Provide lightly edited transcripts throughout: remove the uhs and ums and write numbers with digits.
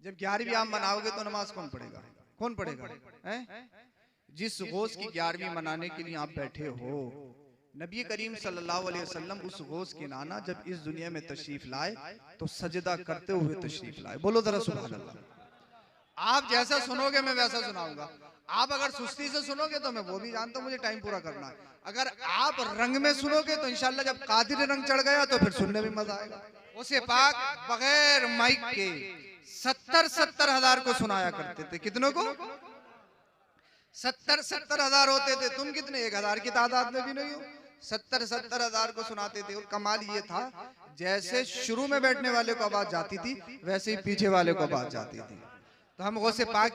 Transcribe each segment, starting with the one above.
जब 11वीं आप मनाओगे तो नमाज कौन पढ़ेगा? कौन पढ़ेगा? जिस गौस की 11वीं मनाने के लिए आप बैठे हो, नबी करीम सल्लल्लाहु अलैहि वसल्लम उस गौस के नाना जब इस दुनिया में तशरीफ लाए तो सजदा करते हुए तशरीफ लाए। बोलो जरा सुभान अल्लाह। आप जैसा सुनोगे मैं वैसा सुनाऊंगा। आप अगर सुस्ती से सुनोगे तो मैं वो भी जानता हूँ, मुझे टाइम पूरा करना है। अगर आप रंग में सुनोगे तो इंशाल्लाह जब कादिर रंग चढ़ गया तो फिर सुनने में मजा आएगा। उसे पाक बगैर माइक के 70 हजार को सुनाया करते थे। कितनों को? 70 हजार होते थे। तुम कितने? 1000 की तादाद में भी नहीं हो। 70 हजार को सुनाते थे। और कमाल ये था, जैसे शुरू में बैठने वाले को आवाज जाती थी वैसे ही पीछे वाले को आवाज जाती थी। तो हम गौसे पाक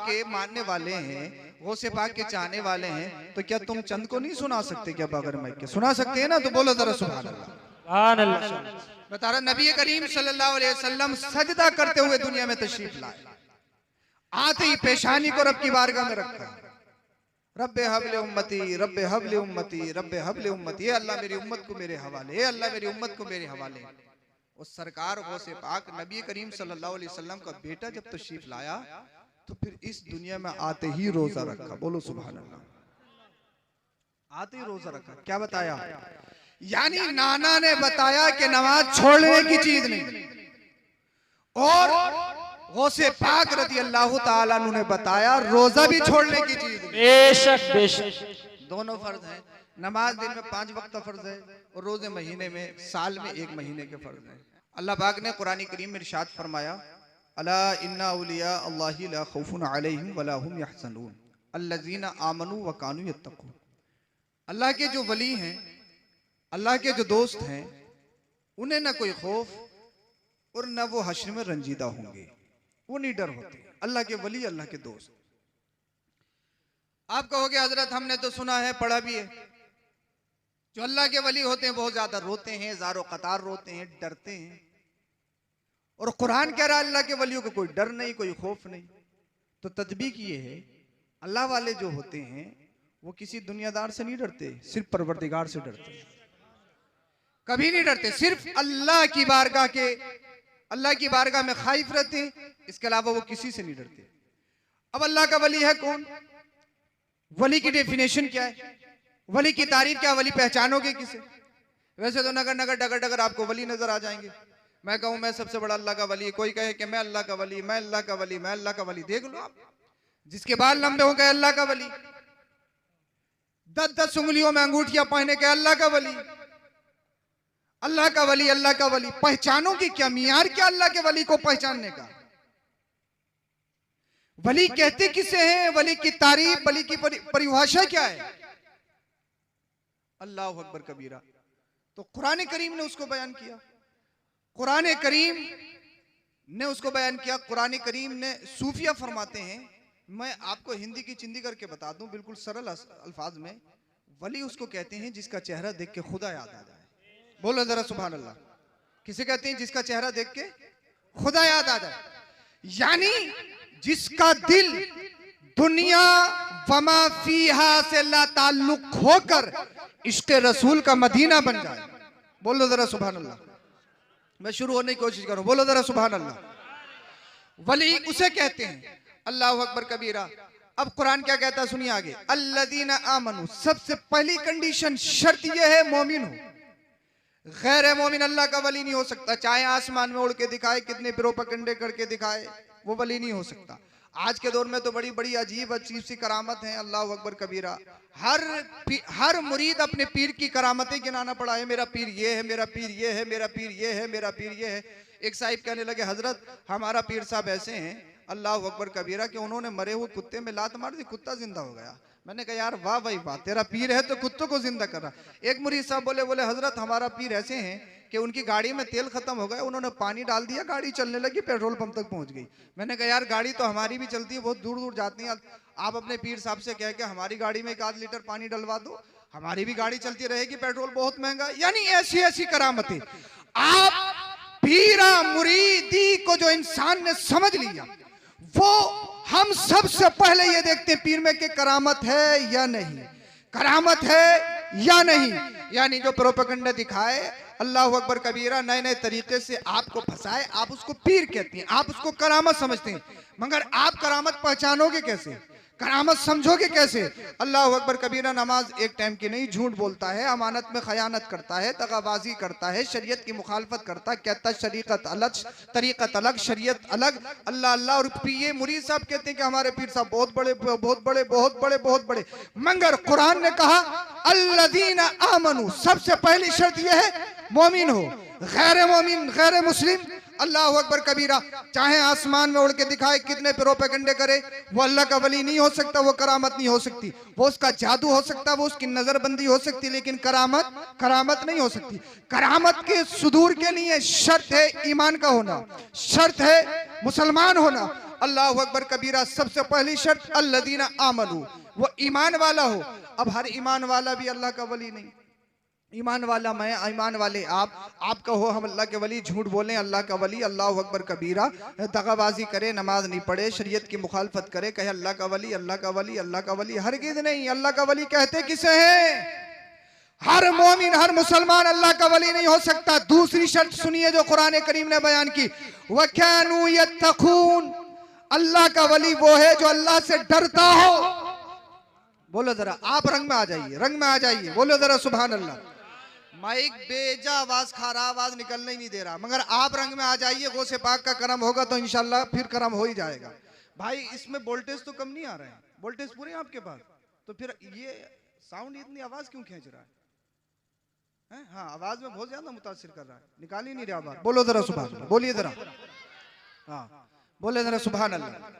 के मानने वाले हैं, गौसे पाक के चाहने वाले हैं, तो क्या तुम चंद को नहीं सुना सकते? क्या बगैर माइक के सुना सकते हैं ना? तो बोलो जरा सुभान अल्लाह। बता रहा नबी करीम सल्लल्लाहु अलैहि वसल्लम सजदा करते हुए दुनिया में तशरीफ लाए। आते ही पेशानी को रब की बारगाह में रखा। रब्बे हबले उम्मती, रब्बे हबले उम्मती, रब्बे हबले उम्मती। अल्लाह मेरी उम्मत को मेरे हवाले, अल्लाह मेरी उम्मत को मेरे हवाले। उस सरकार गौसे पाक नबी करीम सल्लल्लाहु अलैहि वसल्लम का बेटा जब तशरीफ लाया तो फिर इस दुनिया में आते ही रोजा रखा। बोलो सुभान अल्लाह। आते ही रोजा रखा। क्या बताया? यानी नाना ने बताया कि नमाज छोड़ने की चीज नहीं, और गौसे पाक रज़ी अल्लाह ताला अन्हु ने बताया रोजा भी छोड़ने की चीज नहीं। बेशक बेशक दोनों फर्ज है। नमाज दिन में 5 वक्त फर्ज है और रोजे महीने में, साल में 1 महीने के फर्ज है। अल्लाह पाक ने कुरान करीम में इरशाद फरमाया, अला इन्ना औलिया अल्लाहि ला खौफुन अलैहिम वला हुम यहज़नून अल्लज़ीना आमनू व कानू यत्तकून। अल्लाह के जो वली हैं, अल्लाह के जो दोस्त हैं, उन्हें ना कोई खौफ और ना वो हश्र में रंजीदा होंगे, वो नहीं डर होते। अल्लाह के वली, अल्लाह के दोस्त। आप कहोगे हजरत हमने तो सुना है, पढ़ा भी है, जो अल्लाह के वली होते हैं बहुत ज्यादा रोते हैं, ज़ारो कतार रोते हैं, डरते हैं। और कुरान कह रहा है अल्लाह के वलियों को कोई डर नहीं, कोई खौफ नहीं। तो तदबीक ये है, अल्लाह वाले जो होते हैं वो किसी दुनियादार से नहीं डरते, सिर्फ परवरदिगार से डरते हैं। कभी नहीं डरते, सिर्फ अल्लाह की बारगाह के, अल्लाह की बारगाह में खाइफ रहते हैं, इसके अलावा वो किसी से नहीं डरते। अब अल्लाह का वली है कौन? वली की डेफिनेशन क्या है? वली की तारीफ क्या? वली पहचानोगे किसे? वैसे तो नगर नगर डगर डगर आपको वली नजर आ जाएंगे। मैं कहूं मैं सबसे बड़ा अल्लाह का वली, कोई कहे कि मैं अल्लाह का वली, मैं अल्लाह का वली, मैं अल्लाह का वली। देख लो आप, जिसके बाल लंबे हो गए अल्लाह का वली, 10-10 उंगलियों में अंगूठियां पहने के अल्लाह का वली, अल्लाह का वली, अल्लाह का वली। पहचानोगे क्या? मियार क्या अल्लाह के वली को पहचानने का? वली कहते किसे हैं? वली की तारीफ, वली की परिभाषा क्या है? अल्लाहु अकबर कबीरा। तो कुरान करीम ने उसको बयान किया, कुरान करीम ने उसको बयान किया। कुरान करीम ने, सूफिया फरमाते हैं, मैं आपको हिंदी की चिंदी करके बता दूं बिल्कुल सरल अल्फाज में, वली उसको कहते हैं जिसका चेहरा देख के खुदा याद आ जाए। बोलो जरा सुभान अल्लाह। किसे कहते हैं? जिसका चेहरा देख के खुदा याद आ जाए, यानी जिसका दिल दुनिया वमा फीहा से ला ताल्लुक होकर इश्क़ रसूल का मदीना बन जाए। बोलो जरा सुभान अल्लाह। मैं शुरू होने की कोशिश करूं, बोलो जरा सुभान अल्लाह। वली उसे कहते हैं। अल्लाहु अकबर कबीरा। अब कुरान क्या कहता है सुनिए आगे, अल्लज़ीना आमनू, सबसे पहली कंडीशन, शर्त यह है मोमिन हो। गैर मोमिन अल्लाह का वली नहीं हो सकता, चाहे आसमान में उड़ के दिखाए, कितने पिरो पकंडे करके दिखाए, वो वली नहीं हो सकता। आज के दौर में तो बड़ी बड़ी अजीब अजीब सी करामत है। अल्लाहु अकबर कबीरा। हर मुरीद अपने पीर की करामतें गिनाना पड़ा है, मेरा पीर ये है, मेरा पीर ये है, मेरा पीर ये है, मेरा पीर ये है। एक साहिब कहने लगे हजरत हमारा पीर साहब ऐसे हैं, अल्लाहु अकबर कबीरा, कि उन्होंने मरे हुए कुत्ते में लात मार दी, कुत्ता जिंदा हो गया। मैंने कहा यार वाह भाई वाह, तेरा पीर है तो कुत्तों को जिंदा कर रहा। एक मुरीद साहब बोले हजरत हमारा पीर ऐसे हैं कि उनकी गाड़ी में तेल खत्म हो गया, उन्होंने पानी डाल दिया, गाड़ी चलने लगी, पेट्रोल पंप तक पहुंच गई। मैंने कहा यार गाड़ी तो हमारी भी चलती है, बहुत दूर दूर जाती है, आप अपने पीर साहब से कह के हमारी गाड़ी में 1 लीटर पानी डलवा दो, हमारी भी गाड़ी चलती रहेगी, पेट्रोल बहुत महंगा। यानी ऐसी ऐसी करामतें। आप पीरा मुरीदी को जो इंसान ने समझ लिया, वो हम सबसे पहले ये देखते हैं पीर में कि करामत है या नहीं। करामत है या नहीं। यानी जो प्रोपेगेंडा दिखाए, अल्लाह अकबर कबीरा, नए नए तरीके से आपको फंसाए, आप उसको पीर कहती हैं, आप उसको करामत समझते हैं, मगर आप करामत पहचानोगे कैसे, करामत समझोगे कैसे? अल्लाह अकबर कबीरा, नमाज एक टाइम की नहीं, झूठ बोलता है, अमानत में खयानत करता है, दगाबाजी करता है, शरीयत की मुखालफत करता है, कहता है शरीयत अलग, तरीक़त अलग, शरीयत अलग, अल्लाह अल्लाह। और ये मुरीद साहब कहते हैं कि हमारे पीर साहब बहुत बड़े बहुत बड़े बहुत बड़े बहुत बड़े, मगर कुरान ने कहा अल्लज़ीना आमनू, सबसे पहली शर्त यह है मोमिन हो, गैर मोमिन गैर मुस्लिम, अल्लाह अकबर कबीरा, चाहे आसमान में उड़ के दिखाए, कितने प्रोपेगेंडे करे, वो अल्लाह का वली नहीं हो सकता, वो करामत नहीं हो सकती, वो उसका जादू हो सकता, वो उसकी नजरबंदी हो सकती, लेकिन करामत नहीं हो सकती। करामत के सुदूर के लिए शर्त है ईमान का होना, शर्त है मुसलमान होना। अल्लाह अकबर कबीरा, सबसे पहली शर्त अल्लज़ीना आमनू, वो ईमान वाला हो। अब हर ईमान वाला भी अल्लाह का वली नहीं, ईमान वाला मैं, ईमान वाले आप कहो हम अल्लाह के वली, झूठ बोलें अल्लाह का वली, अल्लाह अकबर कबीरा, दगाबाजी करे, नमाज नहीं पढ़े, शरीयत की मुखालफत करे, कहे अल्लाह का वली अल्लाह का वली अल्लाह का वली, हरगिज़ नहीं। अल्लाह का वली कहते किसे हैं? हर मोमिन हर मुसलमान अल्लाह का वली नहीं हो सकता। दूसरी शर्त सुनिए जो कुरान करीम ने बयान की, वकानू यत्तकून, अल्लाह का वली वो है जो अल्लाह से डरता हो। बोलो जरा, आप रंग में आ जाइए, रंग में आ जाइए, बोलो जरा सुभान अल्लाह। माइक बेजा आवाज खा रहा, आवाज निकलने ही नहीं दे रहा, मगर आप रंग में आ जाइए, गौसे पाक का करम होगा तो इंशाल्लाह फिर करम हो ही जाएगा। भाई इसमें वोल्टेज तो कम नहीं आ रहे हैं, वोल्टेज पूरे हैं आपके पास, तो फिर ये साउंड इतनी आवाज क्यों खींच रहा है? हाँ, आवाज में बहुत ज्यादा मुतासिर कर रहा है, निकाल ही नहीं रहा आवाज। बोलो जरा सुभान अल्लाह, बोलिए जरा, हाँ बोले जरा सुभान अल्लाह।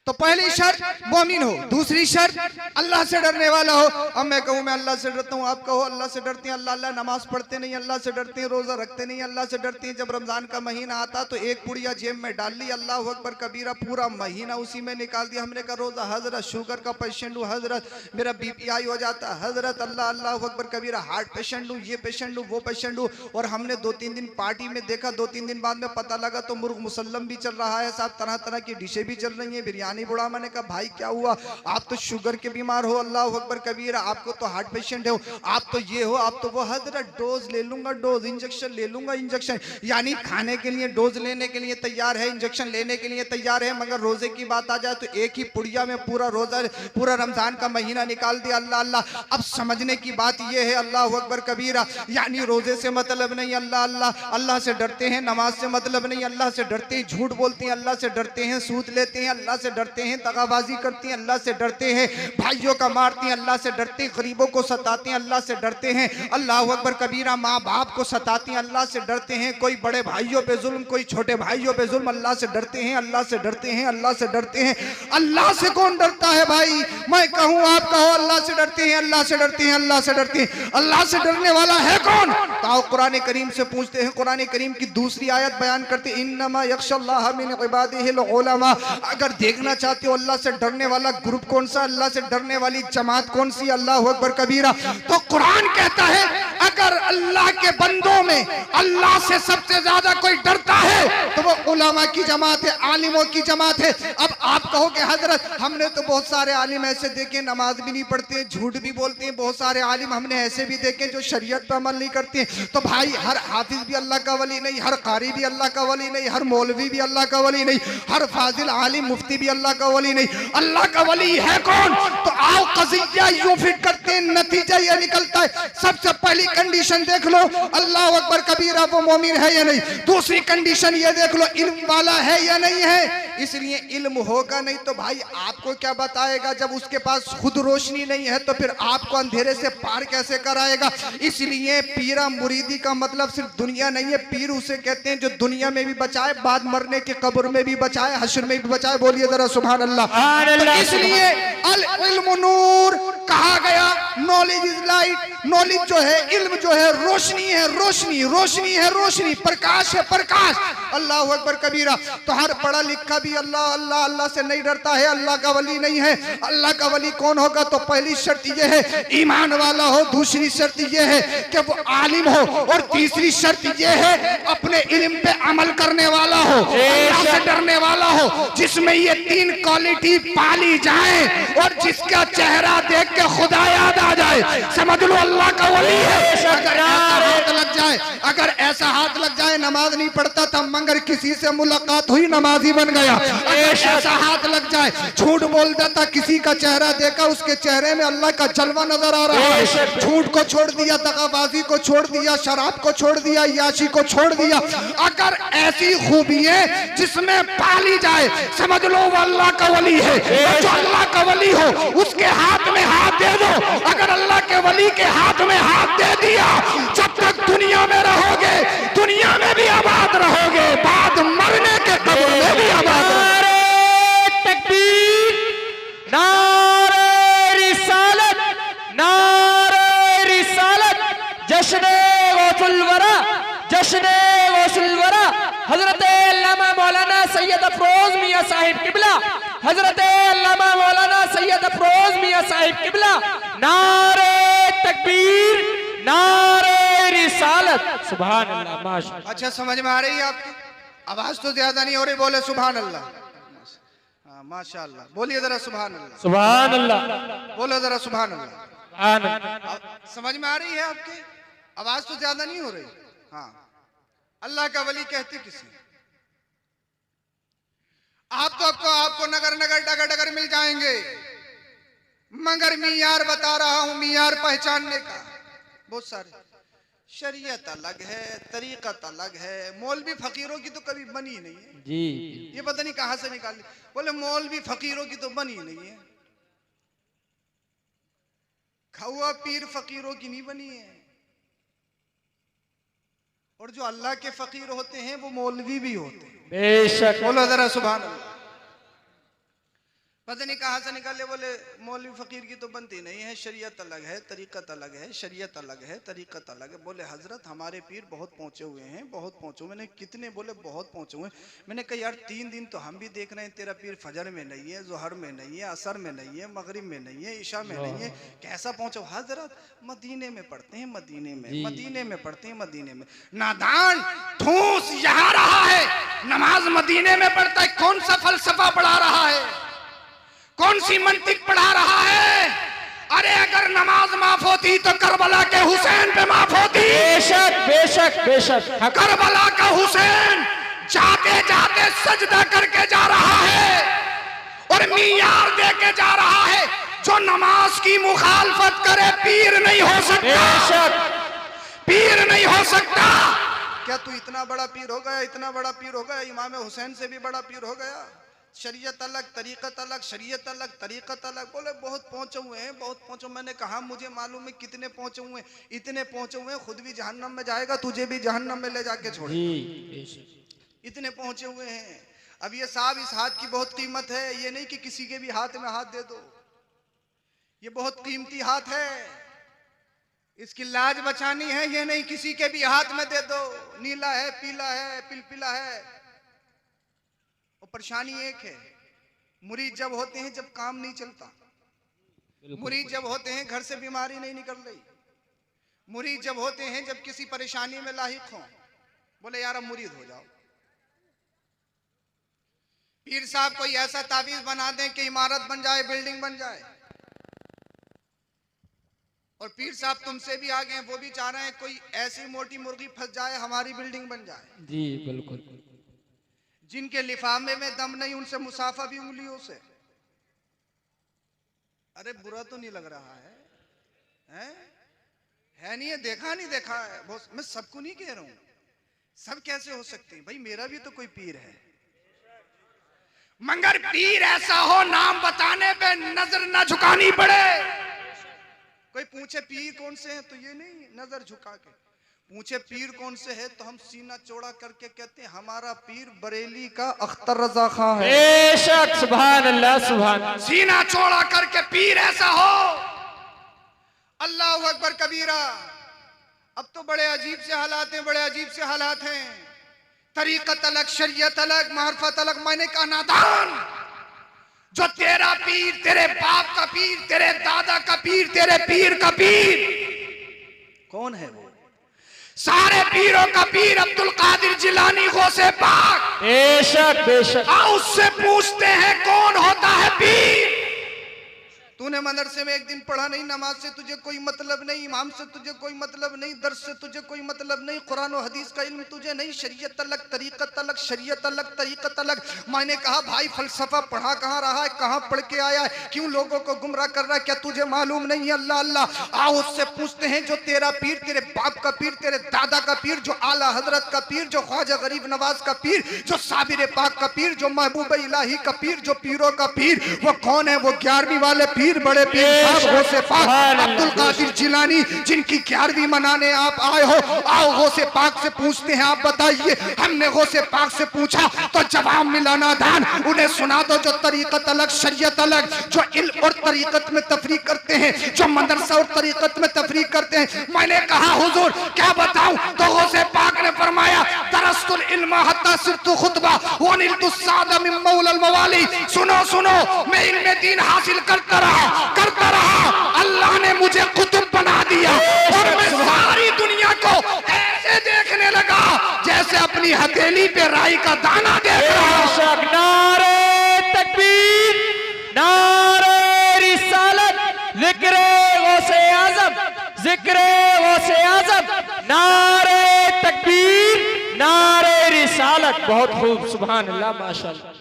तो पहली शर्त मोमिन हो, दूसरी शर्त अल्लाह से डरने वाला हो। अब मैं कहूँ मैं अल्लाह से डरता हूँ, आप कहो अल्लाह से डरते हैं, अल्लाह अल्लाह, नमाज पढ़ते नहीं अल्लाह से डरते हैं, रोजा रखते नहीं अल्लाह से डरते हैं, जब रमजान का महीना आता तो एक पुड़िया जेब में डाल ली, अल्लाह अकबर कबीरा, पूरा महीना उसी में निकाल दिया। हमने कहा रोजा, हजरत शुगर का पेशेंट हूँ, हजरत मेरा बीपीआई हो जाता, हजरत अल्लाह अल्लाह अकबर कबीरा, हार्ट पेशेंट हूँ, ये पेशेंट हूँ, वो पेशेंट हूँ। और हमने 2-3 दिन पार्टी में देखा, 2-3 दिन बाद में पता लगा तो मुर्ग मुसल्लम भी चल रहा है साहब, तरह तरह की डिशें भी चल रही हैं, बिरयानी बुढ़ा। मैंने कहा भाई क्या हुआ? आप तो शुगर के बीमार हो, अल्लाह अकबर कबीरा, आपको तो हार्ट पेशेंट हो, आप तो ये हो, आप तो वो। हजरत डोज ले लूंगा, डोज, इंजेक्शन ले लूंगा, इंजेक्शन, यानी खाने के लिए डोज लेने के लिए तैयार है, इंजेक्शन लेने के लिए तैयार है, मगर रोजे की बात आ जाए तो एक ही पुड़िया में पूरा रोजा, पूरा रमजान का महीना निकाल दिया। अल्लाह अल्लाह। अब समझने की बात यह है, अल्लाह अकबर कबीरा, यानी रोजे से मतलब नहीं, अल्लाह अल्लाह, अल्लाह से डरते हैं, नमाज से मतलब नहीं, अल्लाह से डरते हैं, झूठ बोलते हैं अल्लाह से डरते हैं, सूद लेते हैं अल्लाह से डरते हैं, दगाबाजी करती हैं अल्लाह से डरते हैं, भाइयों का मारती हैं अल्लाह से डरते हैं, गरीबों को सताते हैं अल्लाह से डरते हैं, अल्लाह अकबर कबीरा, माँ बाप को सताती हैं अल्लाह से डरते हैं, कोई बड़े भाइयों पे जुल्म, कोई छोटे भाइयों पे जुल्म, अल्लाह से डरते हैं अल्लाह से डरते हैं अल्लाह से डरते हैं। अल्लाह से कौन डरता है भाई? मैं कहूँ आप कहो अल्लाह से डरते हैं अल्लाह से डरते हैं अल्लाह से डरते हैं। अल्लाह से डरने वाला है कौन? तो आओ कुरान करीम से पूछते हैं। कुरान करीम की दूसरी आयत बयान करते हैं, इन्नमा यख्शल्लाह मिन इबादिहिल उलमा। अगर देखना चाहते हो अल्लाह से डरने वाला ग्रुप कौन सा, अल्लाह से डरने वाली जमात कौन सी, अल्लाह अकबर कबीरा, तो कुरान कहता है अगर अल्लाह के बंदों में अल्लाह से सबसे ज्यादा कोई डरता है तो वो उलमा की जमात है, आलिमों की जमात है। अब आप कहो कि हजरत हमने तो बहुत सारे आलिम ऐसे देखे नमाज भी नहीं पढ़ते, झूठ भी बोलते हैं, बहुत सारे आलिम हमने ऐसे भी देखे जो शरीयत पर अमल नहीं करते। तो भाई हर हाफिज भी अल्लाह का वली नहीं, हर कारी भी अल्लाह का वली नहीं, हर मौलवी भी अल्लाह का वली नहीं, हर फाजिल आलिम मुफ्ती भी अल्लाह का वली नहीं। अल्लाह का वली है कौन? तो आओ कज़िया यूं फिट करते हैं, नतीजा ये निकलता है। सबसे पहली कंडीशन देख लो, अल्लाह अकबर कबीरा वो मोमिन है या नहीं। दूसरी कंडीशन ये देख लो, इल्म वाला है या नहीं है। इसलिए इल्म होगा नहीं तो भाई आपको क्या बताएगा? जब उसके पास खुद रोशनी नहीं है तो फिर आपको अंधेरे से पार कैसे कराएगा? इसलिए पीरा मुरीदी का मतलब सिर्फ दुनिया नहीं है, पीर उसे कहते हैं जो दुनिया में भी बचाए, बाद मरने के कब्र में भी बचाए, हश्र में भी बचाए। बोलिए जरा सुभान अल्लाह। तो इसलिए अल इल्म नूर कहा गया, नॉलेज इज लाइट। नॉलेज जो है, इल्म जो है, रोशनी है, रोशनी, रोशनी है, रोशनी, प्रकाश है, प्रकाश। अल्लाह अकबर कबीरा। तो हर पढ़ा लिखा भी अल्लाह अल्लाह अल्लाह से नहीं डरता है, अल्लाह का वली नहीं है। अल्लाह का वली कौन होगा? तो पहली शर्त यह है ईमान वाला हो, दूसरी शर्त यह है कि वो आलिम हो, और तीसरी शर्त यह है अपने इल्म पे अमल करने वाला हो, अल्लाह से डरने वाला हो। जिसमें ये तीन क्वालिटी पाली जाए और जिसका चेहरा देख के खुदा याद आ जाए, समझ लो अल्लाह का वली है। अगर ऐसा हाथ लग जाए, अगर ऐसा हाथ लग जाए, नमाज नहीं पढ़ता था मगर किसी से मुलाकात हुई नमाजी बन गया। अगर ऐसा हाथ लग जाए, झूठ बोल देता, किसी का चेहरा देखा, उसके चेहरे में अल्लाह का जलवा नजर आ रहा है। झूठ को छोड़ दिया, दगाबाजी को छोड़ दिया, शराब को छोड़ दिया, याशी को छोड़ दिया। अगर ऐसी खूबियां जिसमें पाली जाए, समझ लो वो अल्लाह का वली है। जो अल्लाह का वली हो उसके हाथ में हाथ दे दो। अगर अल्लाह के वली के हाथ में हाथ दे दिया, जब तक दुनिया में रहोगे दुनिया में भी आबाद रहोगे, बाद मरने के कब्र में भी आबाद रहोगे। तकबीर, नारे रिसालत, नारे रिसालत, जश्न गौसुल वरा, जश्न गौसुल वरा, हजरत अल्लामा मौलाना सैयद अफरोज मियां साहिब किबला, हजरत अल्लामा मौलाना सैयद अफरोज मियां साहिब किबला, नारे तकबीर, नारे रिसालत, सुभान अल्लाह। माशाअल्लाह। अच्छा, समझ में आ रही है आपकी? आवाज तो ज्यादा नहीं हो रही, बोले सुभान अल्लाह। हाँ माशाअल्लाह, बोलिए जरा सुभान अल्लाह। सुभान अल्लाह, बोलो जरा सुभान अल्लाह। सुभान अल्लाह। समझ में आ रही है आपकी? आवाज तो ज्यादा नहीं हो रही। हाँ, अल्लाह का वली कहते किसे? आपको नगर नगर डगर डगर मिल जाएंगे, मगर मीयार बता रहा हूं, मीयार पहचानने का बहुत सारे। शरीयत अलग है, तरीकत अलग है। मौलवी फकीरों की तो कभी बनी नहीं है जी। ये पता नहीं कहां से निकाल ली। बोले मौलवी फकीरों की तो बनी नहीं है, खौआ पीर फकीरों की नहीं बनी है। और जो अल्लाह के फकीर होते हैं वो मौलवी भी होते हैं। बेशक। बोलो जरा सुभान अल्लाह। पता नहीं कहां से निकाले, बोले मौलवी फकीर की तो बनती नहीं है, शरीयत अलग है, तरीकत अलग है, शरीयत अलग है, तरीकत अलग है। बोले हजरत हमारे पीर बहुत पहुंचे हुए हैं, बहुत पहुंचे हुए। मैंने कितने? बोले बहुत पहुंचे हुए। मैंने कहा यार 3 दिन तो हम भी देख रहे हैं तेरा पीर फजर में नहीं है, जोहर में नहीं है, असर में नहीं है, मगरिब में नहीं है, ईशा में नहीं है, कैसा पहुंचे? हजरत मदीने में पढ़ते हैं, मदीने में, मदीने में पढ़ते हैं, मदीने में। नादान ठूस यहाँ रहा है, नमाज मदीने में पढ़ता है। कौन सा फलसफा पढ़ा रहा है, कौन सी मंतिक पढ़ा रहा है? अरे अगर नमाज माफ होती तो करबला के हुसैन पे माफ होती। बेशक बेशक बेशक। करबला का हुसैन जाते जाते सजदा करके जा रहा है और मीयार दे के जा रहा है। जो नमाज की मुखालफत करे पीर नहीं हो सकता, बेशक पीर नहीं हो सकता। क्या तू इतना बड़ा पीर हो गया, इतना बड़ा पीर हो गया, इमाम हुसैन से भी बड़ा पीर हो गया? शरीयत अलग, तरीकत अलग, शरीयत अलग, तरीकत अलग। बोले बहुत पहुंचे हुए हैं, बहुत पहुंचे। मैंने कहा मुझे मालूम है कितने पहुंचे हुए हैं। इतने पहुंचे हुए हैं खुद भी जहन्नम में जाएगा, तुझे भी जहन्नम में ले जाके छोड़ेगा। इतने पहुंचे हुए हैं। अब ये साहब इस हाथ की बहुत कीमत है। ये नहीं कि किसी के भी हाथ में हाथ दे दो, ये बहुत कीमती हाथ है, इसकी लाज बचानी है। ये नहीं किसी के भी हाथ में दे दो, नीला है, पीला है, पिलपिला है। और परेशानी एक है, मुरीद जब होते हैं जब काम नहीं चलता, मुरीद जब होते हैं घर से बीमारी नहीं निकल रही, मुरीद जब होते हैं जब किसी परेशानी में लाहिक हो, बोले यार अब मुरीद हो जाओ। पीर साहब कोई ऐसा तावीज बना दें कि इमारत बन जाए, बिल्डिंग बन जाए। और पीर साहब तुमसे भी आगे हैं, वो भी चाह रहे हैं कोई ऐसी मोटी मुर्गी फंस जाए हमारी बिल्डिंग बन जाए। जी बिल्कुल। जिनके लिफाफे में दम नहीं उनसे मुसाफा भी उंगलियों से। अरे बुरा तो नहीं लग रहा है नहीं? ये देखा नहीं देखा है? मैं सबको नहीं कह रहा हूं, सब कैसे हो सकते हैं भाई? मेरा भी तो कोई पीर है, मगर पीर ऐसा हो नाम बताने पे नजर ना झुकानी पड़े। कोई पूछे पीर कौन से हैं तो ये नहीं नजर झुका के पूछे पीर कौन से है तो हम सीना चौड़ा करके कहते हैं हमारा पीर बरेली का अख्तर रजा खां है। बेशक, सुभान अल्लाह, सुभान। सीना चौड़ा करके पीर ऐसा हो। अल्लाह अकबर कबीरा। अब तो बड़े अजीब से हालात हैं, बड़े अजीब से हालात हैं। तरीकत अलग, शरीयत अलग, मार्फत अलग। मैंने कहा नादान, जो तेरा पीर, तेरे बाप का पीर, तेरे दादा का पीर, तेरे पीर का पीर कौन है? वो सारे पीरों का पीर अब्दुल कादिर जिलानी गौसे पाक। बेशक बेशक। आओ उससे पूछते हैं कौन होता है पीर। तूने मदरसे में एक दिन पढ़ा नहीं, नमाज से तुझे कोई मतलब नहीं, इमाम से तुझे कोई मतलब नहीं, दर्स से तुझे कोई मतलब नहीं, कुरान और हदीस का इल्म तुझे नहीं, शरीयत अलग, तरीकत अलग, शरीयत अलग, तरीकत अलग। मैंने कहा भाई फलसफा पढ़ा कहाँ रहा है, कहाँ पढ़ के आया है, क्यों लोगों को गुमराह कर रहा है, क्या तुझे मालूम नहीं है? अल्लाह अल्लाह। आओ उससे पूछते हैं जो तेरा पीर, तेरे बाप का पीर, तेरे दादा का पीर, जो आला हजरत का पीर, जो ख्वाजा गरीब नवाज का पीर, जो साबिर पाक का पीर, जो महबूब इलाही का पीर, जो पीरों का पीर, वो कौन है? वो 11वीं वाले पीर, बड़े पीर साहब गौसे पाक अब्दुल कादिर जिलानी, जिनकी 11वीं मनाने आप आए हो। आओ गौसे पाक से पूछते हैं, आप बताइए। हमने गौसे पाक से पूछा तो जवाब मिला नादान, उन्हें सुना दो जो तरीकत अलग, शरीयत अलग, जो इल्म और तरीकत में तफरीक करते हैं, जो मदरसा और तरीकत में तफरीक करते हैं। मैंने कहा हुजूर क्या बताऊं? तो गौसे पाक ने फरमाया दरस्तुल इल्म हत्ता सिरतु खुतबा व निलतु सादा मिन मौलल मवाली। सुनो सुनो, मैं इल्म दीन हासिल करता रहा, अल्लाह ने मुझे कुतुब बना दिया और मैं सारी दुनिया को ऐसे देखने लगा जैसे अपनी हथेली पे राई का दाना देख रहा हूं। नारे तकबीर, नारे रिसालत, जिक्र गौसे आज़म, जिक्र गौसे आज़म, नारे तकबीर, नारे रिसालत। बहुत खूब, सुभान अल्लाह, माशाअल्लाह।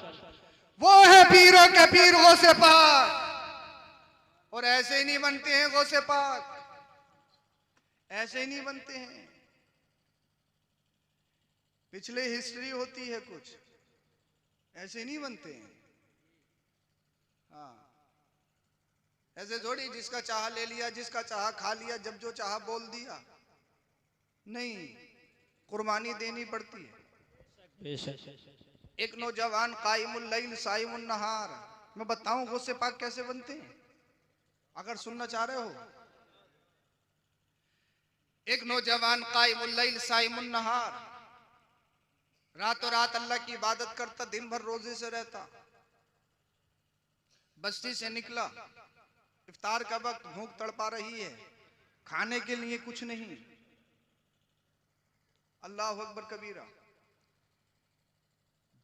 वो है पीरों के पीर गौसे पाक। और ऐसे ही नहीं बनते हैं गौसे पाक, ऐसे ही नहीं बनते हैं। पिछले हिस्ट्री होती है कुछ, ऐसे नहीं बनते हैं। हाँ, ऐसे थोड़ी जिसका चाह ले लिया, जिसका चाह खा लिया, जब जो चाह बोल दिया। नहीं, कुर्बानी देनी पड़ती है। एक नौजवान कायमुल लैल साइमुन नहार, मैं बताऊं गौसे पाक कैसे बनते हैं अगर सुनना चाह रहे हो। एक नौजवान कायमुल लैल साइमुन नहार, रातों रात अल्लाह की इबादत करता, दिन भर रोजे से रहता। बस्ती से निकला, इफ्तार का वक्त, भूख तड़पा रही है, खाने के लिए कुछ नहीं। अल्लाह अकबर कबीरा।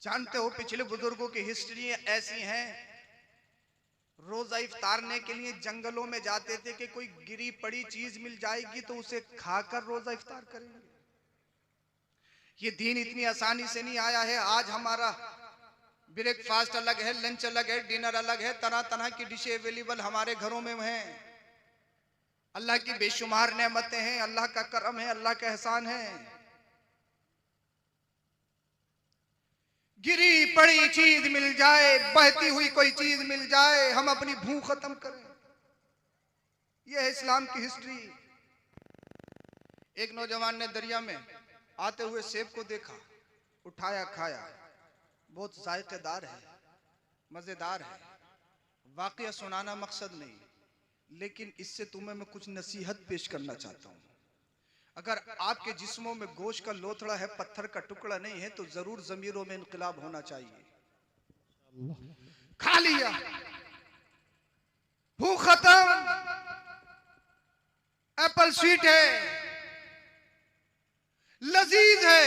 जानते हो पिछले बुजुर्गों की हिस्ट्री ऐसी हैं, रोजा इफ्तारने के लिए जंगलों में जाते थे कि कोई गिरी पड़ी चीज मिल जाएगी तो उसे खाकर रोजा इफ्तार करेंगे। ये दीन इतनी आसानी से नहीं आया है। आज हमारा ब्रेकफास्ट अलग है, लंच अलग है, डिनर अलग है, तरह तरह की डिशें अवेलेबल हमारे घरों में हैं। अल्लाह की बेशुमार नेमतें हैं, अल्लाह का करम है, अल्लाह का एहसान है। गिरी पड़ी चीज मिल जाए, बहती हुई कोई चीज मिल जाए, हम अपनी भूख खत्म करें। यह है इस्लाम की हिस्ट्री। एक नौजवान ने दरिया में आते हुए सेब को देखा, उठाया, खाया, बहुत जायकेदार है, मजेदार है। वाकया सुनाना मकसद नहीं, लेकिन इससे तुम्हें मैं कुछ नसीहत पेश करना चाहता हूं। अगर आपके जिस्मों में गोश्त का लोथड़ा है, पत्थर का टुकड़ा नहीं है, तो जरूर जमीरों में इनकलाब होना चाहिए। खा लिया, भूख खत्म, एप्पल स्वीट है, लजीज है,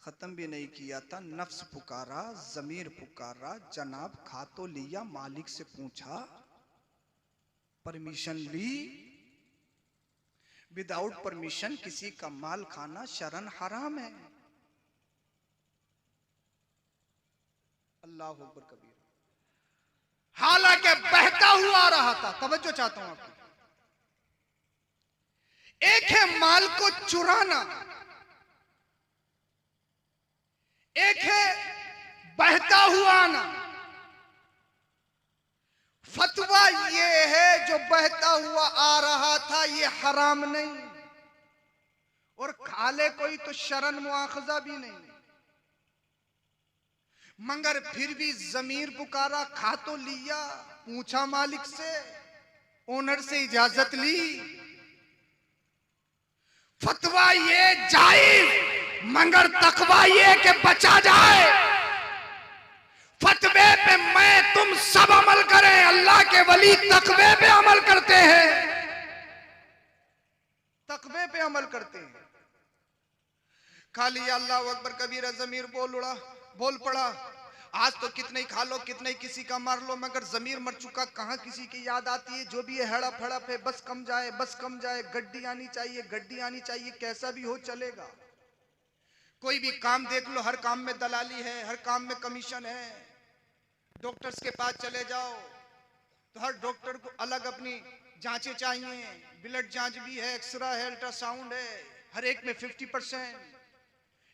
खत्म भी नहीं किया था, नफ्स पुकारा, जमीर पुकारा, जनाब खा तो लिया, मालिक से पूछा, परमिशन ली। विदाउट परमिशन किसी का माल खाना शरन हराम है। अल्लाह अकबर कबीर। हालांकि बहता हुआ आ रहा था, तवज्जो चाहता हूं आपकी। एक है माल को चुराना, एक है बहता हुआ आना। फतवा ये है जो बहता हुआ आ रहा था ये हराम नहीं, और खा ले कोई तो शरन मुआखजा भी नहीं, मगर फिर भी जमीर पुकारा, खा तो लिया, पूछा मालिक से, ओनर से इजाजत ली। फतवा ये जायज मगर तकवा ये कि बचा जाए। फतवे पे मैं तुम सब अमल करें। अल्लाह के वली तकवे पे अमल करते हैं, तकवे पे अमल करते हैं। खाली अल्लाह अकबर कबीरा जमीर बोल पड़ा। आज तो कितने ही खा लो, कितने ही किसी का मार लो, मगर जमीर मर चुका, कहां किसी की याद आती है। जो भी है हड़प हड़प है, बस कम जाए, बस कम जाए। गड्डी आनी चाहिए, गड्डी आनी चाहिए, कैसा भी हो चलेगा। कोई भी काम देख लो, हर काम में दलाली है, हर काम में कमीशन है। डॉक्टर्स के पास चले जाओ तो हर डॉक्टर को अलग अपनी जांचें चाहिए। ब्लड जांच भी है, एक्सरा है, अल्ट्रासाउंड है, हर एक में 50%।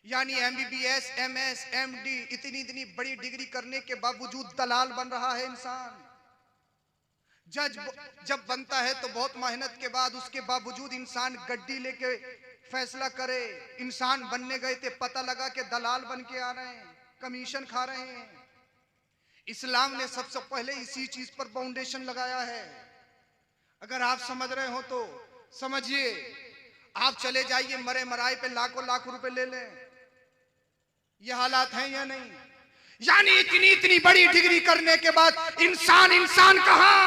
यानी MBBS, MS, MD इतनी बड़ी डिग्री करने के बावजूद दलाल बन रहा है इंसान। जज जब बनता है तो बहुत मेहनत के बाद, उसके बावजूद इंसान गड्डी लेके फैसला करे। इंसान बनने गए थे, पता लगा कि दलाल बन के आ रहे हैं, कमीशन खा रहे हैं। इस्लाम ने सबसे पहले इसी चीज पर फाउंडेशन लगाया है। अगर आप समझ रहे हो तो समझिए। आप चले जाइए मरे मराए पे लाखों लाख रुपए ले लें, ये हालात हैं या नहीं। यानी इतनी बड़ी डिग्री करने के बाद इंसान कहां।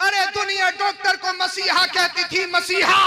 अरे दुनिया डॉक्टर को मसीहा कहती थी, मसीहा।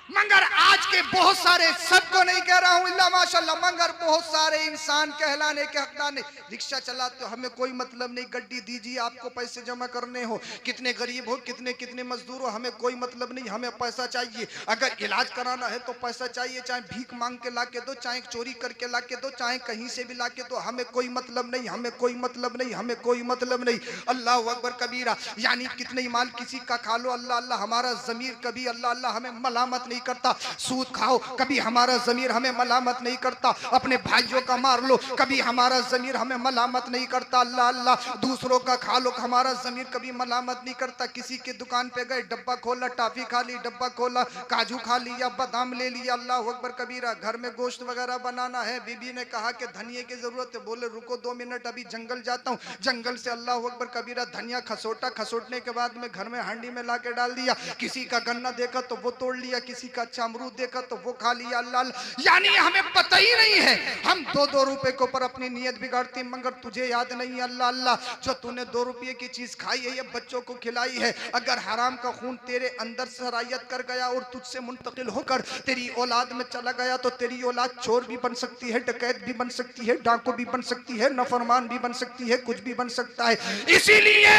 मगर आज के बहुत सारे, सबको नहीं कह रहा हूं इल्ला माशाल्लाह, मगर बहुत सारे इंसान कहलाने के हकदार नहीं। रिक्शा चलाते हो, हमें कोई मतलब नहीं, गड्डी दीजिए, आपको पैसे जमा करने हो, कितने गरीब हो, कितने मजदूर हो, हमें कोई मतलब नहीं, हमें पैसा चाहिए। अगर इलाज कराना है तो पैसा चाहिए, चाहे भीख मांग के ला के दो, चाहे चोरी करके ला के दो, चाहे कहीं से भी ला के दो, हमें कोई मतलब नहीं, हमें कोई मतलब नहीं, हमें कोई मतलब नहीं। अल्लाह अकबर कबीरा। यानी कितने माल किसी का खा लो, अल्लाह अल्लाह, हमारा जमीर कभी अल्लाह अल्लाह हमें मलामत नहीं करता। सूद खाओ, कभी हमारा जमीर हमें मलामत नहीं करता। अपने भाइयों का मार लो, कभी हमारा जमीर हमें मलामत नहीं करता। अल्लाह अल्लाह, दूसरों का खा लो, हमारा जमीर कभी मलामत नहीं करता। किसी के दुकान पे गए, डब्बा खोला, टॉफी खा ली, डब्बा खोला, काजू खा लिया, बादाम ले लिया। अल्लाह अकबर कबीरा। घर में गोश्त वगैरह बनाना है, बीबी ने कहा कि धनिये की जरूरत है, बोले रुको 2 मिनट, अभी जंगल जाता हूँ। जंगल से अल्लाह अकबर कबीरा धनिया खसोटा, खसोटने के बाद में घर में हांडी में ला के डाल दिया। किसी का गन्ना देखा तो वो तोड़ लिया, किसी का अच्छा अमरूद देखा तो वो खा लिया। अल्लाह, यानी हमें पता ही नहीं है, हम 2-2 रुपए के ऊपर अपनी नियत बिगाड़ते, मगर तुझे याद नहीं। अल्लाह अल्लाह, जो तूने 2 रुपये की चीज खाई है, ये बच्चों को खिलाई है। अगर हराम का खून तेरे अंदर सरायत कर गया और तुझसे मुंतकिल होकर तेरी औलाद में चला गया, तो तेरी औलाद चोर भी बन सकती है, डकैत भी बन सकती है, डाकू भी बन सकती है, नफरमान भी बन सकती है, कुछ भी बन सकता है। इसीलिए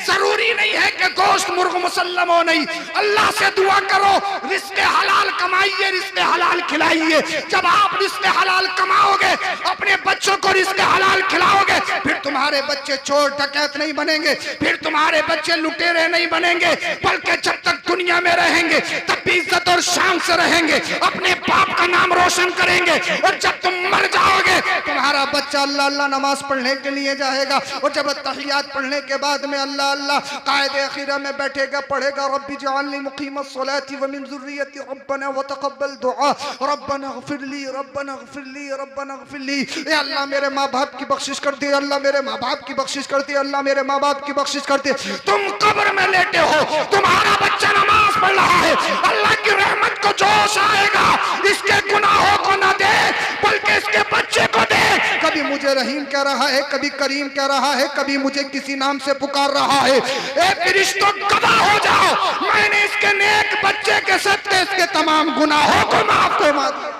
जरूरी नहीं है कि गोश्त मुर्ग मुसल्लम हो, नहीं। अल्लाह से दुआ करो, रिस्क हलाल कमाइए, रिस्क हलाल खिलाइए। जब आप रिस्क हलाल कमाओगे, अपने बच्चों को रिस्क हलाल खिलाओगे, फिर तुम्हारे बच्चे चोर डकैत नहीं बनेंगे, फिर तुम्हारे बच्चे लुटेरे नहीं बनेंगे, बल्कि जब तक दुनिया में रहेंगे तब भी इज्जत और शान से रहेंगे, अपने बाप का नाम रोशन करेंगे। और जब तुम मर जाओगे, तुम्हारा बच्चा अल्लाह अल्लाह नमाज पढ़ने के लिए जाएगा, और जब तहियात पढ़ने के बाद में अल्लाह अल्लाह कायदे अखीरा में बैठेगा, पढ़ेगा रब्बी जअलनी मुकीमस सलाती व मिन ज़ुर्रियती रब्बना व तक़ब्बल दुआ रब्बना इग़फिरली रब्बना इग़फिरली रब्बना इग़फिरली। ए अल्लाह मेरे माँ बाप की बख्शिश कर दे, अल्लाह मेरे माँ बाप की बख्शिश कर दे, अल्लाह मेरे माँ बाप की बख्शिश कर दे। तुम कब्र में लेटे हो, तुम्हारा बच्चा नमाज पढ़ रहा है, अल्लाह की रहमत को जोश आएगा, इसके गुनाहों को न दे बल्कि इसके बच्चे को दे। कभी मुझे रहीम कह रहा है, कभी करीम कह रहा है, कभी मुझे किसी नाम से पुकार रहा है। ए फरिश्तों गवाह हो जाओ, मैंने इसके नेक बच्चे के सत्ते इसके तमाम गुनाहों को माफ फरमा दिया।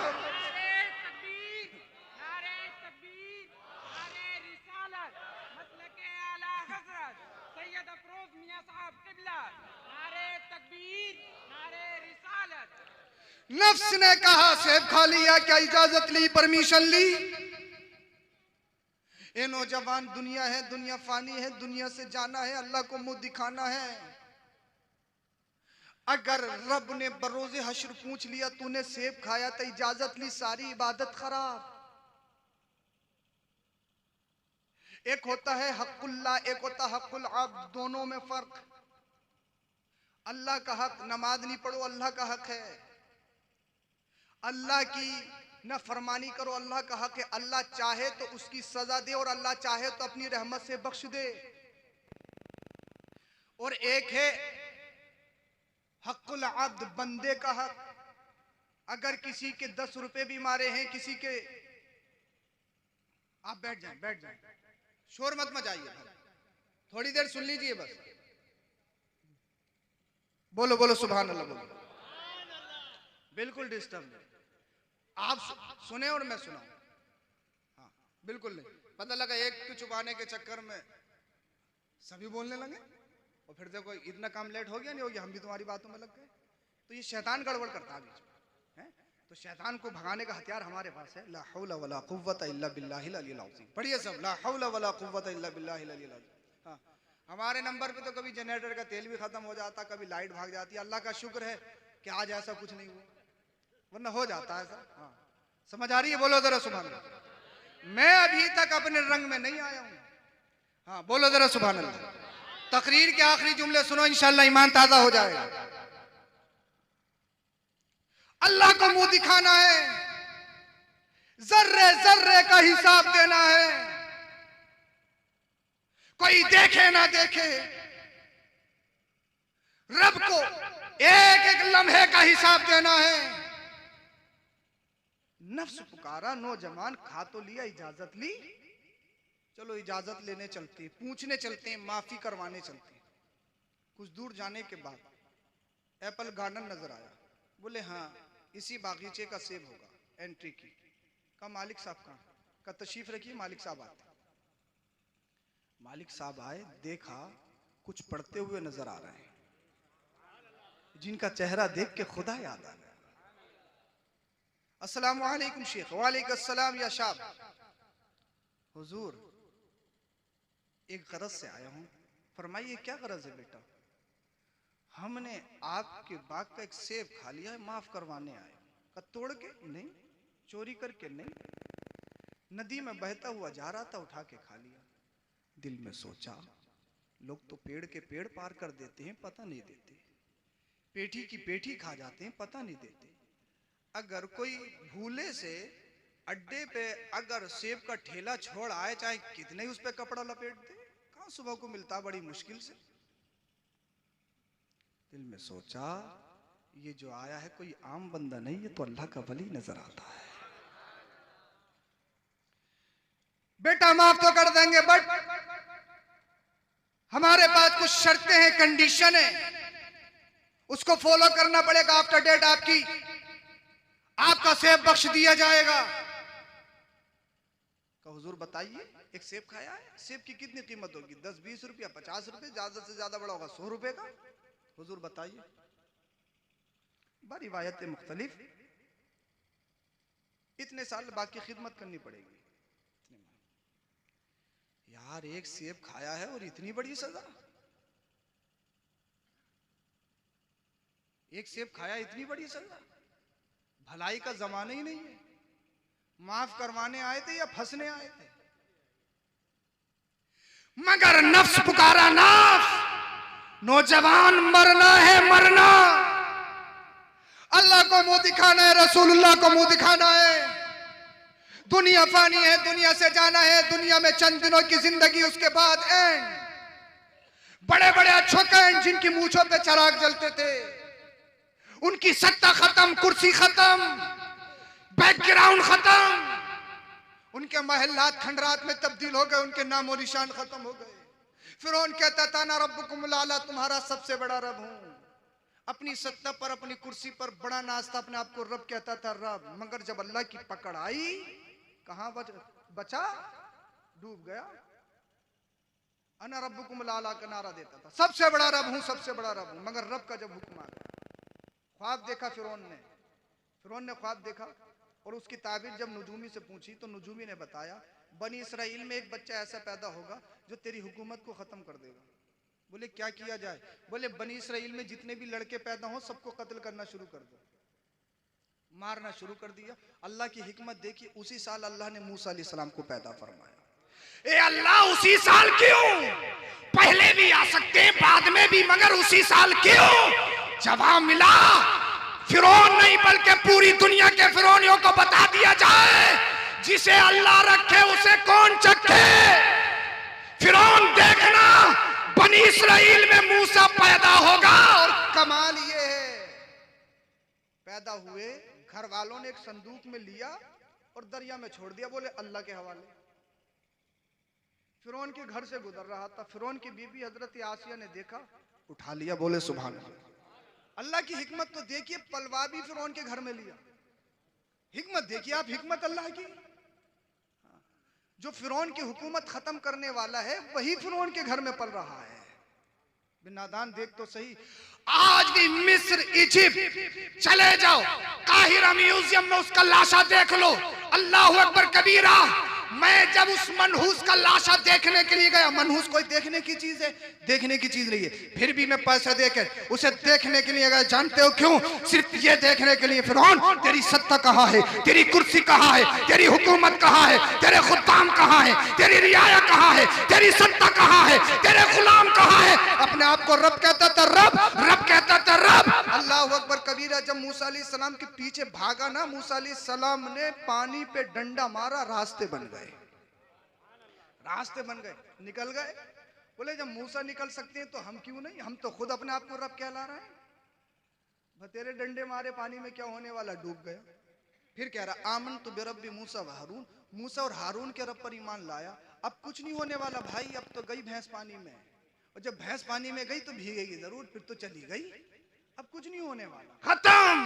नफ्स ने कहा सेब खा लिया, क्या इजाजत ली, परमिशन ली। ये नौजवान दुनिया है, दुनिया फानी है, दुनिया से जाना है, अल्लाह को मुंह दिखाना है। अगर रब ने बरोज़े हश्र पूछ लिया तूने सेब खाया तो इजाजत ली, सारी इबादत खराब। एक होता है हक़ुल्लाह, एक होता है हक़ुल अब्द, दोनों में फर्क। अल्लाह का हक, नमाज नहीं पढ़ो, अल्लाह का हक है। अल्लाह की न फरमानी करो, अल्लाह का हक है। अल्लाह चाहे तो उसकी सजा दे और अल्लाह चाहे तो अपनी रहमत से बख्श दे। और एक है हक़ुल अब्द, बंदे का हक। अगर किसी के 10 रुपए भी मारे हैं, किसी के, आप बैठ जाएं, बैठ जाएं, शोर मत मचाइए भाई, थोड़ी देर सुन लीजिए बस। बोलो बोलो सुभान अल्लाह, बोलो। बिल्कुल डिस्टर्ब नहीं, आप सुने और मैं सुनाऊं। हाँ बिल्कुल नहीं, पता लगा एक को चुपाने के चक्कर में सभी बोलने लगे और फिर देखो इतना काम लेट हो गया, नहीं हो गया, हम भी तुम्हारी बातों में लग गए। तो ये शैतान गड़बड़ करता है बीच में, है? तो शैतान को भगाने का हथियार हमारे पास है, ला हौला वला कुव्वता इल्ला बिल्लाहिल अलिय्यिल अज़ीम। पढ़िए सब, ला हौला वला कुव्वता इल्ला बिल्लाहिल अलिय्यिल अज़ीम। हाँ, हमारे नंबर पे तो कभी जनरेटर का तेल भी खत्म हो जाता, कभी लाइट भाग जाती है। अल्लाह का शुक्र है कि आज ऐसा कुछ नहीं हुआ, वरना हो जाता है ऐसा। हाँ समझ आ रही है? बोलो जरा सुभान अल्लाह। मैं अभी तक अपने रंग में नहीं आया हूँ। हाँ बोलो जरा सुभान अल्लाह। तकरीर के आखिरी जुमले सुनो, इंशाअल्लाह ईमान ताजा हो जाएगा। अल्लाह को मुंह दिखाना है, जर्रे जर्रे का हिसाब देना है, कोई देखे ना देखे, रब को एक एक लम्हे का हिसाब देना है। नफ्स पुकारा, नौजवान खा तो लिया, इजाजत ली, चलो इजाजत लेने चलते हैं, पूछने चलते हैं, माफी करवाने चलते हैं। कुछ दूर जाने के बाद एप्पल गार्डन नजर आया, बोले हाँ इसी बागीचे का सेब होगा। एंट्री की, का मालिक साहब कहाँ? का तशरीफ रखिए, मालिक साहब आते। मालिक साहब आए, देखा कुछ पढ़ते हुए नजर आ रहे हैं, जिनका चेहरा देख के खुदा याद आ गया। अस्सलाम वालेकुम शेख। वालेकुम अस्सलाम या शाब। हुजूर एक गरज से आया हूं, फरमाइए क्या गरज है बेटा? हमने आपके बाग का एक सेब खा लिया है, माफ करवाने आए। का तोड़ के? नहीं। चोरी करके? नहीं। नदी में बहता हुआ जा रहा था, उठा के खा लिया। दिल में सोचा लोग तो पेड़ के पेड़ पार कर देते हैं, पता नहीं देते, पेठी की पेठी खा जाते हैं, पता नहीं देते। अगर कोई भूले से अड्डे पे अगर सेब का ठेला छोड़ आए, चाहे कितने ही उस पे कपड़ा लपेट दे, कहां सुबह को मिलता, बड़ी मुश्किल से। दिल में सोचा ये जो आया है कोई आम बंदा नहीं, ये तो अल्लाह का वली नजर आता है। बेटा माफ तो कर देंगे, बट हमारे पास कुछ शर्तें हैं, कंडीशन है, उसको फॉलो करना पड़ेगा। आफ्टर डेट आपका सेब बख्श दिया जाएगा। का हुजूर बताइए, एक सेब खाया है, सेब की कितनी कीमत होगी? 10-20 रुपया, 50 रुपए, ज्यादा से ज्यादा बड़ा होगा 100 रुपए का। हुजूर बताइए। रिवायत मुख्तलिफ, इतने साल बाकी खिदमत करनी पड़ेगी। यार एक सेब खाया है और इतनी बड़ी सजा, एक सेब खाया इतनी बड़ी सजा। भलाई का जमाना ही नहीं है। माफ करवाने आए थे या फंसने आए थे? मगर नफ्स पुकारा, नफ्स, नौजवान मरना है, मरना। अल्लाह को मुंह दिखाना है, रसूलुल्लाह को मुंह दिखाना है। दुनिया फानी है, दुनिया से जाना है, दुनिया में चंद दिनों की जिंदगी, उसके बाद एंड। बड़े बड़े अच्छों का एंड, जिनकी मूंछों पे चराग जलते थे, उनकी सत्ता खत्म, कुर्सी खत्म, बैकग्राउंड खत्म, उनके महल्लात खंडरात में तब्दील हो गए, उनके नामो निशान खत्म हो गए। फिरौन कहता था ना रब्बुकुमुल आला, तुम्हारा सबसे बड़ा रब हूं। अपनी सत्ता पर, अपनी कुर्सी पर बड़ा नाचता, अपने आप को रब कहता था, रब। मगर जब अल्लाह की पकड़ आई, कहां बचा? डूब गया। अना रब्बुकुमुल आला का नारा देता था, सबसे बड़ा रब हूं, सबसे बड़ा रब हूं। मगर रब का जब हुक्म आ गया, ख्वाब देखा फिरौन ने ख्वाब देखा, और उसकी ताबीर जब नुजूमी से पूछी तो नुजूमी ने बताया, बनी इसराइल में एक बच्चा ऐसा पैदा होगा जो तेरी हुकूमत को खत्म कर देगा। बोले क्या किया जाए? बोले बनी इसराइल में जितने भी लड़के पैदा हो सबको कत्ल करना शुरू कर दो। मारना शुरू कर दिया। अल्लाह की हिकमत देखिए, उसी साल अल्लाह ने मूसा अलैहिस्सलाम को पैदा फरमाया। ए अल्लाह, उसी साल क्यों? पहले भी आ सकते हैं, बाद में भी, मगर उसी साल क्यों? जवाब मिला, फिरौन नहीं बल्कि पूरी दुनिया के फिरौनियों को बता दिया जाए, जिसे अल्लाह रखे उसे कौन चखे। फिरौन देखना, बनी इसराइल में मूसा पैदा होगा। और कमाल ये है, पैदा हुए, घर वालों ने एक संदूक में लिया और दरिया में छोड़ दिया, बोले अल्लाह के हवाले। फिरौन के घर से गुजर रहा था, फिरौन की बीबी हजरत आसिया ने देखा, उठा लिया, बोले सुभान अल्लाह। अल्लाह की हिकमत तो देखिए, पलवा भी फिरौन के घर में लिया। हिकमत देखिए आप, हिकमत अल्लाह की। जो फिरौन की हुकूमत खत्म करने वाला है वही फिरौन के घर में पल रहा है। नादान देख तो सही, आज भी मिस्र, इजिप्ट चले जाओ, काहिरा म्यूजियम में उसका लाशा देख लो। अल्लाह अकबर कबीरा। मैं जब उस मनहूस का लाशा देखने के लिए गया, मनहूस कोई देखने की चीज है? देखने की चीज नहीं है, फिर भी मैं पैसे देकर उसे देखने के लिए गया। जानते हो क्यों? सिर्फ ये देखने के लिए, फिरौन तेरी सत्ता कहाँ है, तेरी कुर्सी कहाँ है, तेरी हुकूमत कहाँ है, तेरे खुद्दाम कहाँ है, तेरी रियाया कहाँ है, तेरी सत्ता कहाँ है, तेरे गुलाम कहाँ है? अपने आप को रब कहता था, रब रब कहता था, रब। अल्लाह अकबर कबीरा। जब मूसा अलैहिस्सलाम के पीछे भागा ना, मूसा अलैहिस्सलाम ने पानी पे डंडा मारा, रास्ते बन गए, रास्ते बन गए, निकल गए। बोले जब मूसा निकल सकते हैं तो हम क्यों नहीं? हम तो खुद अपने आप को रब कहला रहे हैं। तेरे डंडे मारे पानी में क्या होने वाला, डूब गया। फिर कह रहा आमन तो बेरब्बी मूसा व हारून, मूसा और हारून के रब पर ईमान लाया। अब कुछ नहीं होने वाला भाई, अब तो गई भैंस पानी में, और जब भैंस पानी में गई तो भीगेगी जरूर, फिर तो चली गई, अब कुछ नहीं होने वाला, खत्म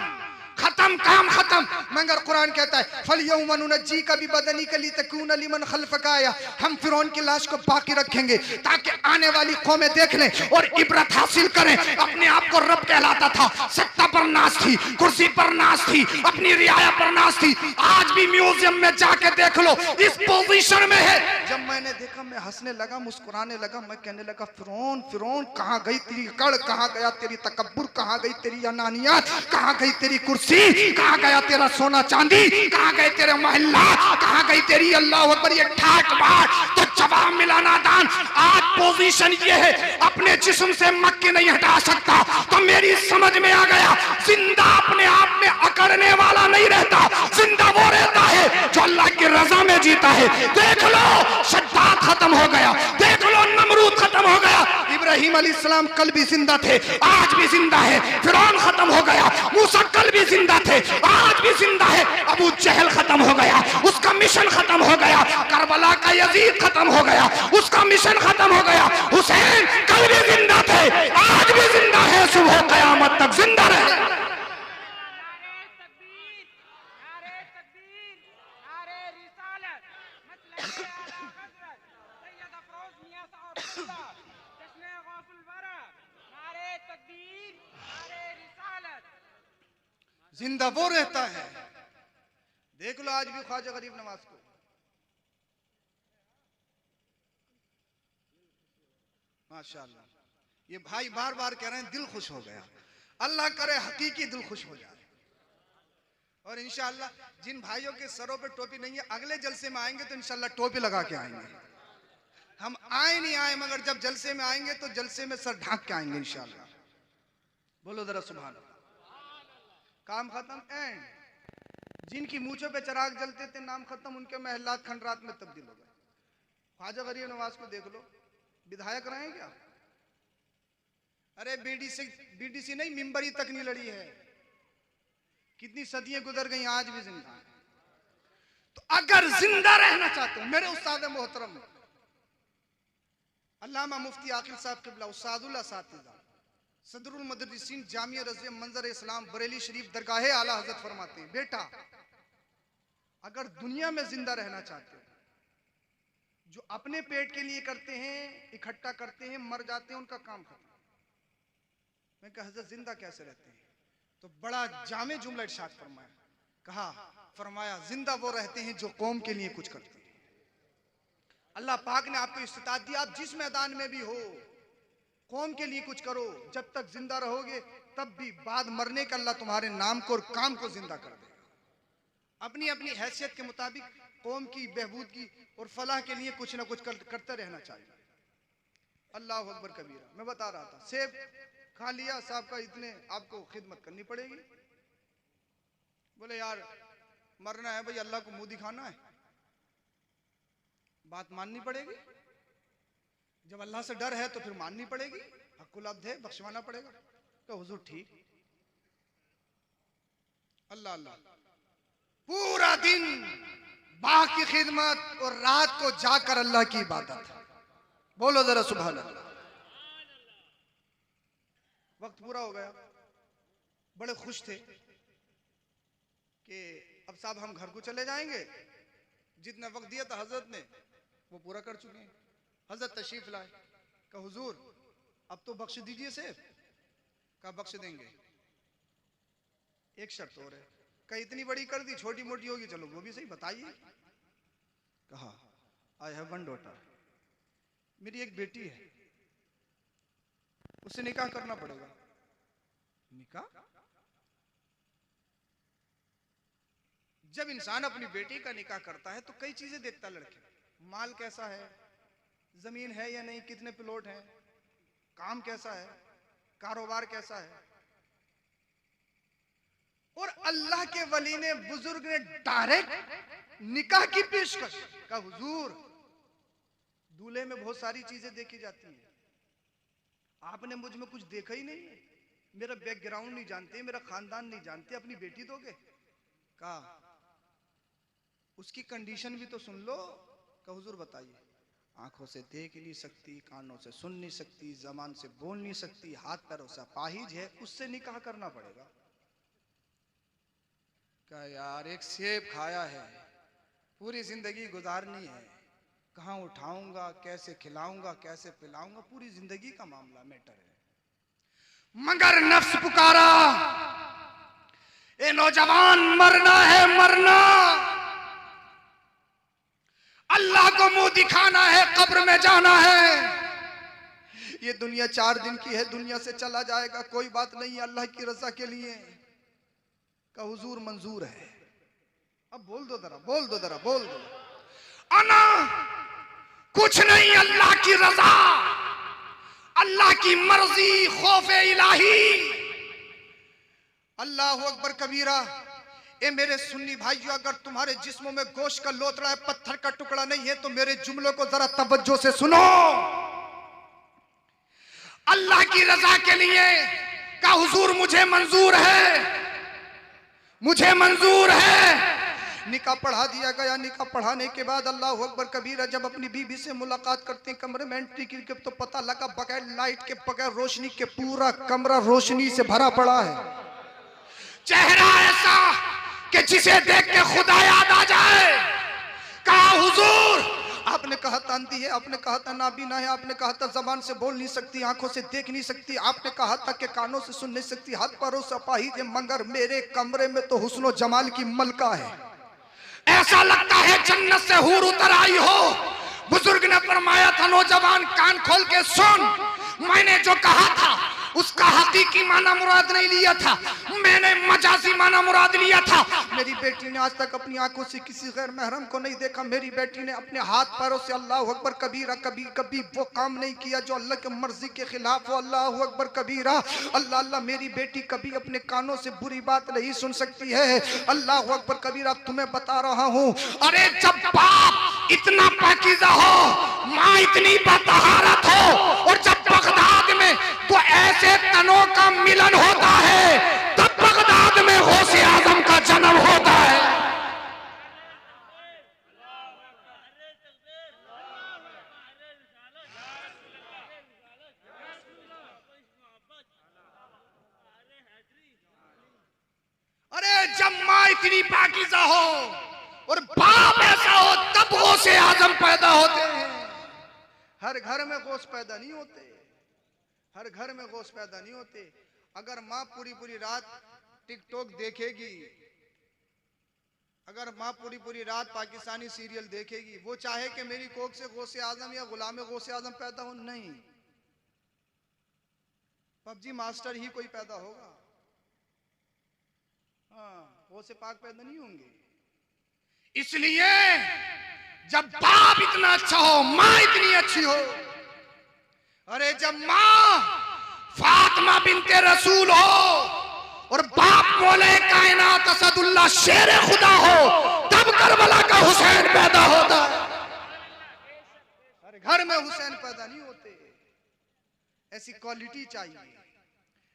खत्म, काम खत्म। मगर कुरान कहता है फलयौम नुनज्जी का भी बदनी कली तकून लिमन खल्फका आया। हम फिरौन की लाश को बाकी रखेंगे ताकि आने वाली कौमें देख लें और इबरत हासिल करें। अपने आप को रब कहलाता था, सत्ता पर नाज थी, कुर्सी पर नाज थी, अपनी रियाया पर नाज थी। आज भी म्यूजियम में जाके देख लो, इस पोजीशन में है। जब मैंने देखा मैं हंसने लगा, मुस्कुराने लगा, मैं कहने लगा फिरौन फिरौन कहाँ गई तेरी कड़, कहाँ गया तेरी तकब्बुर, कहाँ गई तेरी अनानियत, कहाँ गई तेरी कुर्सी, कहाँ गया तेरा सोना चांदी, कहाँ गए तेरे महल्ला, कहाँ गई तेरी अल्लाह अकबर ये ठाट बाट। तो जवाब मिला नादान, आज पोजीशन ये है, अपने जिस्म से मक्के नहीं हटा सकता। तो मेरी समझ में आ गया, जिंदा अपने आप में अकड़ने वाला नहीं रहता, जिंदा वो रहता है जो अल्लाह की रजा में जीता है। देख लो शद्दाद खत्म हो गया, देख लो नमरूद खत्म हो गया, इब्राहिम अलैहिस्सलाम कल भी जिंदा थे, आज भी जिंदा है। फिरौन खत्म हो गया, मूसा कल भी जिंदा थे, आज भी जिंदा है। अबू जहल खत्म हो गया, उसका मिशन खत्म हो गया। करबला का यजीद खत्म हो गया, उसका मिशन खत्म हो गया। हुसैन कल भी जिंदा थे, आज भी जिंदा है, सुबह कयामत तक जिंदा रहे। जिंदा वो रहता है। देख लो आज भी ख्वाजा गरीब नवाज को, माशाअल्लाह। ये भाई बार बार कह रहे हैं दिल खुश हो गया। अल्लाह करे हकीकी दिल खुश हो जाए। और इंशाअल्लाह जिन भाइयों के सरों पे टोपी नहीं है, अगले जलसे में आएंगे तो इंशाअल्लाह टोपी लगा के आएंगे। हम आए नहीं आए, मगर जब जलसे में आएंगे तो जलसे में सर ढांक के आएंगे इंशाअल्लाह। बोलो जरा सुभान अल्लाह। काम खत्म, एंड। जिनकी मूछों पे चिराग जलते थे, नाम खत्म, उनके महल्लात खंडरात में तब्दील हो गए। ख्वाजा गरीब नवाज को देख लो, विधायक रहे क्या? अरे बीडीसी नहीं, मिंबरी तक नहीं लड़ी है। कितनी सदियां गुजर गई, आज भी जिंदा है। तो अगर जिंदा रहना चाहते हो मेरे उस्ताद मोहतरम अल्लामा मुफ्ती आकिल साहब किबला, उस्तादुल असातिज़ा, सदरुल मदरसीन जामिया रज़िया मंजर इस्लाम बरेली शरीफ दरगाह आला हजरत फरमाते हैं, बेटा अगर दुनिया में जिंदा रहना चाहते हो, जो अपने पेट के लिए करते हैं, इकट्ठा करते हैं, मर जाते हैं, उनका काम खत्म। मैं कहा हजरत जिंदा कैसे रहते हैं? तो बड़ा जामे जुमला इरशाद फरमाया, फरमाया जिंदा वो रहते हैं जो कौम के लिए कुछ करते हैं। अल्लाह पाक ने आपको इस्तिताअत दी, आप जिस मैदान में भी हो कौम के लिए कुछ करो। जब तक जिंदा रहोगे तब भी बाद मरने का अल्लाह तुम्हारे नाम को और काम को जिंदा कर देगा। अपनी अपनी हैसियत के मुताबिक कौम की बहबूद की और फलाह के लिए कुछ ना कुछ करते रहना चाहिए। अल्लाह अकबर कबीरा। मैं बता रहा था, सेब खा लिया साहब का, इतने आपको खिदमत करनी पड़ेगी। बोले यार मरना है भाई, अल्लाह को मुंह दिखाना है, बात माननी पड़ेगी। जब अल्लाह से डर है तो फिर माननी पड़ेगी, हक़ुल अब्द है, बख्शवाना पड़ेगा। तो हुजूर ठीक, अल्लाह अल्लाह। पूरा दिन बाग की खिदमत और रात को जाकर अल्लाह की इबादत। बोलो जरा सुभान अल्लाह। वक्त पूरा हो गया, बड़े खुश थे कि अब साहब हम घर को चले जाएंगे। जितना वक्त दिया था हजरत ने वो पूरा कर चुके हैं। हजरत तशरीफ लाए, कहा हुजूर अब तो बख्श दीजिए सेफ। कहा बख्श देंगे, एक शर्त और है। कहा इतनी बड़ी कर दी, छोटी मोटी होगी चलो वो भी सही, बताइए। कहा आई हैव वन डॉटर, मेरी एक बेटी है, उससे निकाह करना पड़ेगा। निकाह? जब इंसान अपनी बेटी का निकाह करता है तो कई चीजें देखता लड़के। माल कैसा है, जमीन है या नहीं, कितने प्लॉट हैं, काम कैसा है, कारोबार कैसा है। और अल्लाह के वली ने, बुजुर्ग ने डायरेक्ट निकाह की पेशकश। का हुजूर दूल्हे में बहुत सारी चीजें देखी जाती हैं, आपने मुझ में कुछ देखा ही नहीं है, मेरा बैकग्राउंड नहीं जानते, मेरा खानदान नहीं जानते, अपनी बेटी दोगे? कहा उसकी कंडीशन भी तो सुन लो। का हुजूर बताइए। आंखों से देख नहीं सकती, कानों से सुन नहीं सकती, जबान से बोल नहीं सकती, हाथ पैरों से अपाहिज है, उससे निकाह करना पड़ेगा। क्या यार, एक सेब खाया है, पूरी जिंदगी गुजारनी है, कहाँ उठाऊंगा, कैसे खिलाऊंगा, कैसे पिलाऊंगा, पूरी जिंदगी का मामला मैटर है। मगर नफ्स पुकारा, ए नौजवान मरना है, मरना, अल्लाह को मुंह दिखाना है, कब्र में जाना है। ये दुनिया 4 दिन की है, दुनिया से चला जाएगा, कोई बात नहीं, अल्लाह की रजा के लिए। का हुजूर मंजूर है। अब बोल दो जरा, बोल दो जरा, बोल दो। अना कुछ नहीं, अल्लाह की रजा, अल्लाह की मर्जी, खौफे इलाही। अल्लाह अकबर कबीरा। ए मेरे सुन्नी भाइयों, अगर तुम्हारे जिस्मों में गोश्त का लोथड़ा है, पत्थर का टुकड़ा नहीं है, तो मेरे जुमलों को जरा तवज्जो से सुनो। अल्लाह की रजा के लिए का हुजूर मुझे मंजूर है, मुझे मंजूर है। निकाह पढ़ा दिया गया। निकाह पढ़ाने के बाद अल्लाह अकबर कबीरा जब अपनी बीबी से मुलाकात करते हैं, कमरे में एंट्री की तो पता लगा बगैर लाइट के, बगैर रोशनी के पूरा कमरा रोशनी से भरा पड़ा है। चेहरा ऐसा कि जिसे देख के खुदा याद आ जाए। कहा हुजूर, आपने कहा था अंधी है, आपने कहा था नाबीना है, आपने कहा था जबान से बोल नहीं सकती, आंखों से देख नहीं सकती, आपने कहा था कि कानों से सुन नहीं सकती, हाथ पैरों से अपाहिज है, मगर मेरे कमरे में तो हुस्न जमाल की मलका है, ऐसा लगता है जन्नत से हूर उतर आई हो। बुजुर्ग ने फरमाया था, नौजवान कान खोल के सुन, मैंने जो कहा था उसका हकीकी माना मुराद नहीं लिया था, मैंने मजाजी माना मुराद लिया था। मेरी बेटी ने आज तक अपनी आंखों से किसी गैर महरम को नहीं देखा। मेरी बेटी ने अपने हाथ पैरों से अल्लाह अकबर कबीरा कभी कभी वो काम नहीं किया जो अल्लाह की मर्जी के खिलाफ हो। अल्लाह अकबर कबीरा। अल्लाह अल्लाह, मेरी बेटी कभी अपने कानों से बुरी बात नहीं सुन सकती है। अल्लाह अकबर कबीरा, तुम्हें बता रहा हूँ, अरे जब बाप इतना पाकीज़ा हो, माँ इतनी बतहारत हो, और जब बगदाद में तो ऐसे तनों का मिलन होता है, तब बगदाद में गौसे आजम का जन्म होता है। अरे जब माँ इतनी पाकीज़ा हो और बाप ऐसा हो, तब गौसे आजम पैदा होते हैं। हर घर में गौस पैदा नहीं होते, हर घर में गौस पैदा नहीं होते। अगर माँ पूरी पूरी रात टिकटॉक देखेगी, अगर माँ पूरी पूरी रात पाकिस्तानी सीरियल देखेगी, वो चाहे कि मेरी कोख से गौसे आजम या गुलाम गौसे आजम पैदा हो, नहीं, पबजी मास्टर ही कोई पैदा होगा। हाँ, गौसे पाक पैदा नहीं होंगे। इसलिए जब बाप इतना अच्छा हो, माँ इतनी अच्छी हो, अरे जब माँ फातिमा बिनते रसूल हो और बाप मौले कायनात असदुल्लाह शेर खुदा हो, तब करबला का हुसैन पैदा होता है। हर घर में हुसैन पैदा नहीं होते। ऐसी क्वालिटी चाहिए,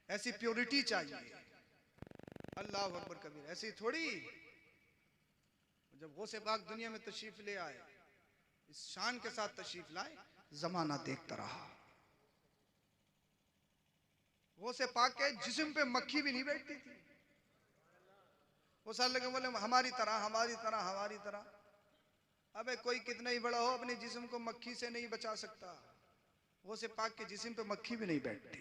ऐसी प्योरिटी चाहिए। अल्लाह अकबर कबीर। ऐसी थोड़ी जब गौसे पाक दुनिया में तशरीफ ले आए, इस शान के साथ तशरीफ लाए, जमाना देखता रहा। गौसे पाक के जिस्म पे मक्खी भी नहीं बैठती थी। वो साल लगे बोले हमारी तरह हमारी तरह हमारी तरह। अबे कोई कितना ही बड़ा हो अपने जिस्म को मक्खी से नहीं बचा सकता। गौसे पाक के जिस्म पे मक्खी भी नहीं बैठती।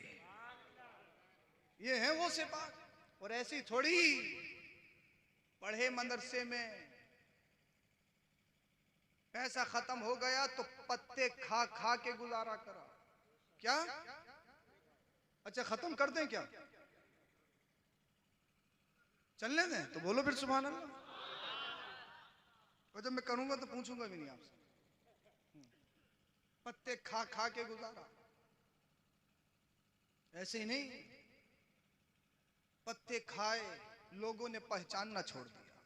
ये है गौसे पाक। और ऐसी थोड़ी पढ़े मदरसे में पैसा खत्म हो गया तो पत्ते खा खा के गुजारा करा। क्या? अच्छा खत्म कर दें क्या? चलने दें तो बोलो फिर सुभान अल्लाह। और जब मैं करूंगा तो पूछूंगा भी नहीं आपसे। पत्ते खा खा के गुजारा। ऐसे ही नहीं, पत्ते खाए लोगों ने पहचानना छोड़ दिया,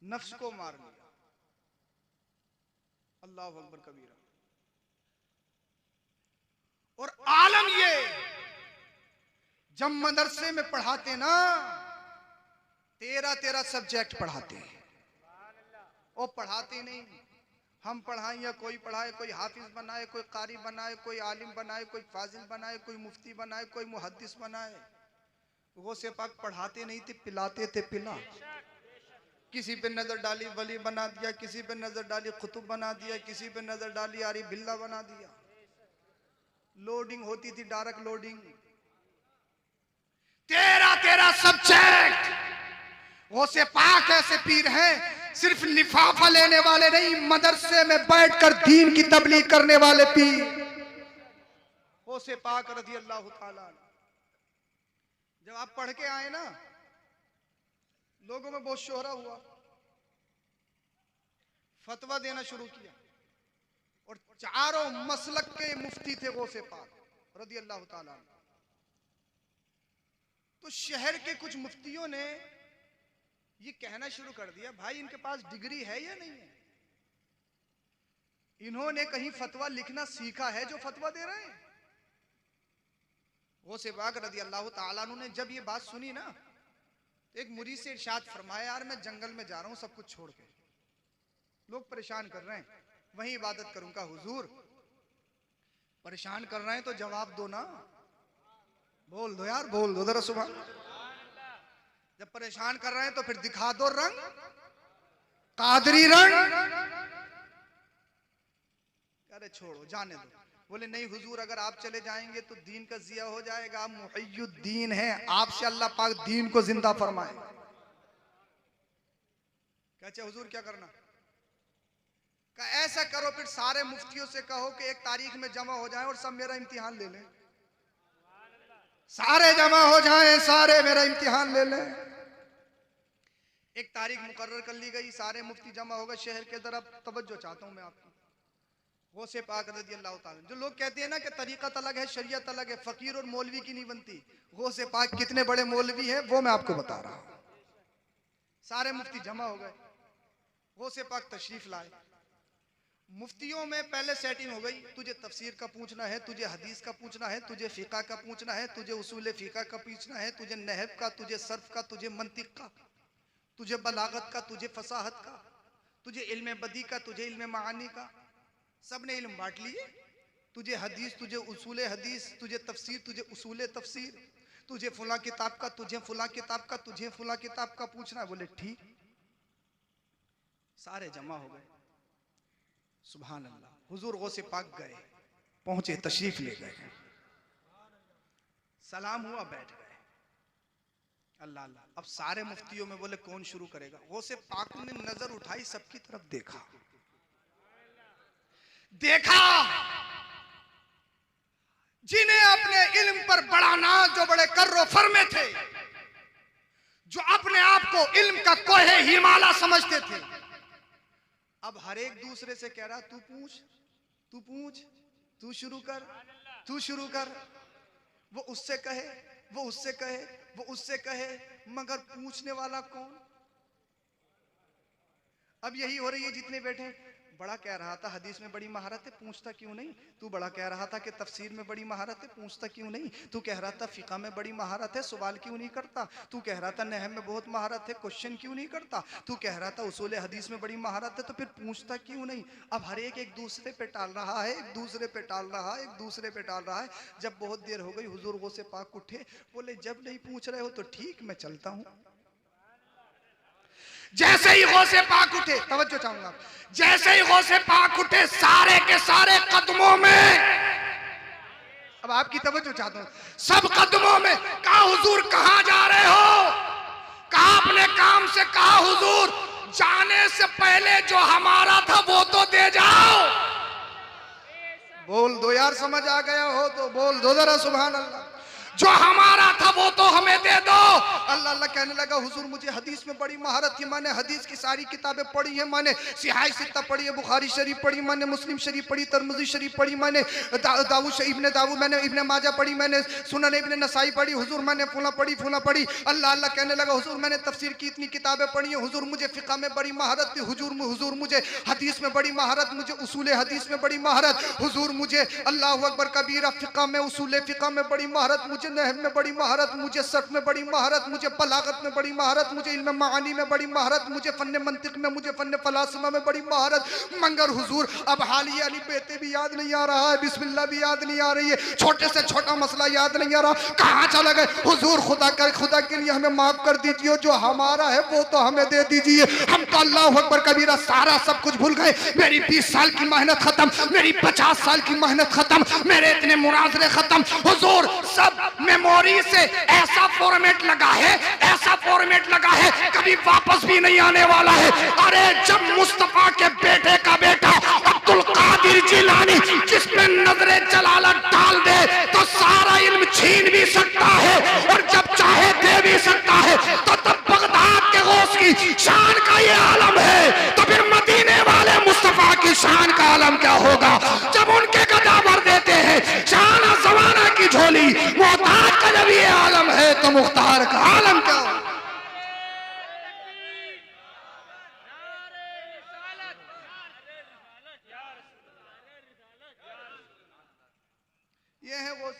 नफ्स को मार लिया। अल्लाह अकबर कबीरा। और आलम ये, जब मदरसे में पढ़ाते ना 13 सब्जेक्ट पढ़ाते हैं। और पढ़ाते नहीं हम पढ़ाएं या कोई पढ़ाए, कोई हाफिज बनाए, कोई कारी बनाए, कोई आलिम बनाए, कोई फाजिल बनाए, कोई मुफ्ती बनाए, कोई मुहद्दिस बनाए। गौसे पाक पढ़ाते नहीं थे, पिलाते थे। पिला किसी पे नजर डाली वली बना दिया, किसी पे नजर डाली कुतुब बना दिया, किसी पे नजर डाली आरी बिल्ला बना दिया। लोडिंग होती थी, डायरेक्ट लोडिंग। 13 सब्जेक्ट। गौसे पाक ऐसे पीर हैं, सिर्फ लिफाफा लेने वाले नहीं, मदरसे में बैठकर दीन की तबलीग करने वाले पीर। गौसे पाक रज़ी अल्लाह ताला। जब आप पढ़ के आए ना, लोगों में बहुत शोहरा हुआ, फतवा देना शुरू किया। और चारों मसलक के मुफ्ती थे गौसे पाक रज़ी अल्लाह ताला। तो शहर के कुछ मुफ्तियों ने ये कहना शुरू कर दिया, भाई इनके पास डिग्री है या नहीं है? इन्होंने कहीं फतवा लिखना सीखा है जो फतवा दे रहे हैं? गौसे पाक रज़ी अल्लाह ताला अन्हु ने जब ये बात सुनी ना, तो एक मुरीद से इरशाद फरमाया, यार मैं जंगल में जा रहा हूं सब कुछ छोड़ के, लोग परेशान कर रहे हैं, वहीं इबादत करूंगा। हुजूर परेशान कर रहे हैं तो जवाब दो ना, बोल दो यार, बोल दो जरा सुभान। जब परेशान कर रहे हैं तो फिर दिखा दो रंग, कादरी रंग। अरे छोड़ो जाने दो। बोले नहीं हुजूर, अगर आप चले जाएंगे तो दीन का जिया हो जाएगा। आप मुहय्युद्दीन हैं, आपसे अल्लाह पाक दीन को जिंदा फरमाए। क्या चाहे हुजूर, क्या करना? क्या ऐसा करो फिर सारे मुफ्तियों से कहो कि एक तारीख में जमा हो जाए और सब मेरा इम्तिहान ले लें। सारे जमा हो जाएं, सारे मेरा इम्तिहान ले लें। एक तारीख मुकर्रर कर ली गई, सारे मुफ्ती जमा हो गए शहर के तरफ। तवज्जो चाहता हूं मैं आपकी। गौसे पाक रज़ी अल्लाह ताला। जो लोग कहते हैं ना कि तरीक़त अलग है, शरीयत अलग है, फकीर और मौलवी की नहीं बनती, गौसे पाक कितने बड़े मौलवी हैं वो मैं आपको बता रहा हूं। सारे मुफ्ती जमा हो गए, गौसे पाक तशरीफ लाए। मुफ्तियों में पहले सेटिंग हो गई, तुझे तफसीर का पूछना है, तुझे हदीस का पूछना है, तुझे फ़िक़्ह का पूछना है, तुझे उसूल फ़िक़्ह का पूछना है, तुझे नहव का, तुझे सर्फ का, तुझे मंतिक का, तुझे बलागत का, तुझे फसाहत का, तुझे इल्म बदी का, तुझे इल्म मानी का। सबने इल्म बांट लिए। तुझे हदीस, तुझे उसूल हदीस, तुझे तफसीर, तुझे उसूल तफसीर, तुझे फुला किताब का, तुझे फुला किताब का, तुझे फुला किताब का पूछना है। बोले ठीक। सारे जमा हो गए। सुभान अल्लाह। हुजूर गौसे पाक गए, पहुंचे, तशरीफ ले गए, सलाम हुआ, बैठ गए। अल्लाह अल्लाह। अब सारे मुफ्तियों में बोले कौन शुरू करेगा? गौसे पाक ने नजर उठाई, सबकी तरफ देखा, देखा जिन्हें अपने इल्म पर बड़ा नाज, जो बड़े कर्रो फर्मे थे, जो अपने आप को इल्म का कोहे हिमालय समझते थे, अब हर एक दूसरे से कह रहा तू पूछ, तू पूछ, तू शुरू कर, तू शुरू कर। वो उससे कहे, वो उससे कहे, वो उससे कहे, मगर पूछने वाला कौन? अब यही हो रही है जितने बैठे, बड़ा कह रहा था हदीस में बड़ी महारत है, पूछता क्यों नहीं? तू बड़ा कह रहा था कि तफसीर में बड़ी महारत है, पूछता क्यों नहीं? तू कह रहा था फिका में बड़ी महारत है, सवाल क्यों नहीं करता? तू कह रहा था नहव में बहुत महारत है, क्वेश्चन क्यों नहीं करता? तू कह रहा था उसूल हदीस में बड़ी महारत है, तो फिर पूछता क्यों नहीं? अब हर एक दूसरे पे टाल रहा है, एक दूसरे पे टाल रहा है, एक दूसरे पे टाल रहा है। जब बहुत देर हो गई हुजूर गौसे पाक उठे, बोले जब नहीं पूछ रहे हो तो ठीक, मैं चलता हूं। जैसे ही गौसे पाक उठे, तवज्जो चाहूंगा, जैसे ही गौसे पाक उठे सारे के सारे कदमों में, अब आपकी तवज्जो चाहता हूं, सब कदमों में कहा हुजूर कहां जा रहे हो? कहा अपने काम से, कहा हुजूर जाने से पहले जो हमारा था वो तो दे जाओ। बोल दो यार, समझ आ गया हो तो बोल दो जरा सुभान अल्लाह। जो हमारा था वो तो हमें दे दो। अल्लाह अल्लाह कहने लगा हुजूर मुझे हदीस में बड़ी महारत थी, मैंने हदीस की सारी किताबें पढ़ी है, मैंने सिहाह सित्ता पढ़ी है, बुखारी शरीफ पढ़ी, मैंने मुस्लिम शरीफ पढ़ी, तिरमिज़ी शरीफ पढ़ी, मैंने दाऊद शरीफ ने दाऊद, मैंने इब्ने माजा पढ़ी, मैंने सुनन इब्ने नसाई पढ़ी, हुजूर मैंने फुला पढ़ी फुला पढ़ी। अल्लाह अल्लाह कहने लगा हुजूर मैंने तफसीर की इतनी किताबें पढ़ी हैं, हुजूर मुझे फिका में बड़ी महारत थी, हुजूर मुझे हदीस में बड़ी महारत, मुझे उसूल हदीस में बड़ी महारत, हुजूर मुझे अल्लाहु अकबर कबीरा फिका में, उसूल फिका में बड़ी महारत, मुझे नहव में बड़ी महारत, मुझे सर्फ में बड़ी महारत, मुझे बलागत में बड़ी महारत, मुझे इल्म मानी में बड़ी महारत, मुझे फन्ने मंतिक में, मुझे फन्ने फलासफा में बड़ी महारत। मगर हुजूर अब हालिया अली बेते भी याद नहीं आ रहा है, बिस्मिल्लाह भी याद नहीं आ रही है, छोटे से छोटा मसला याद नहीं आ रहा, कहां चला गए? हुजूर खुदा के लिए हमें माफ कर दीजिए, जो हमारा है वो तो हमें दे दीजिए। हम तो अल्लाहु अकबर कबीरा सारा सब कुछ भूल गए, मेरी 20 साल की मेहनत खत्म, मेरी 50 साल की मेहनत खत्म, मेरे इतने मुनाजरे खत्म। हुजूर सब मेमोरी से ऐसा फॉर्मेट लगा है, ऐसा फॉर्मेट लगा है, कभी वापस भी नहीं आने वाला है। अरे जब मुस्तफा के बेटे का बेटा अब्दुल कादिर जिलानी जिसमें नजरे जलालत डाल दे तो सारा इल्म छीन भी सकता है और जब चाहे दे भी सकता है, तो तब बगदाद के गौस की शान का ये आलम है, तो फिर मदीने वाले मुस्तफा की शान का आलम क्या होगा? जब उनके गदा भर देते हैं शान जमाना की झोली, मोहताज का जब ये आलम है तो मुख्तार का आलम क्या होगा? ये है वो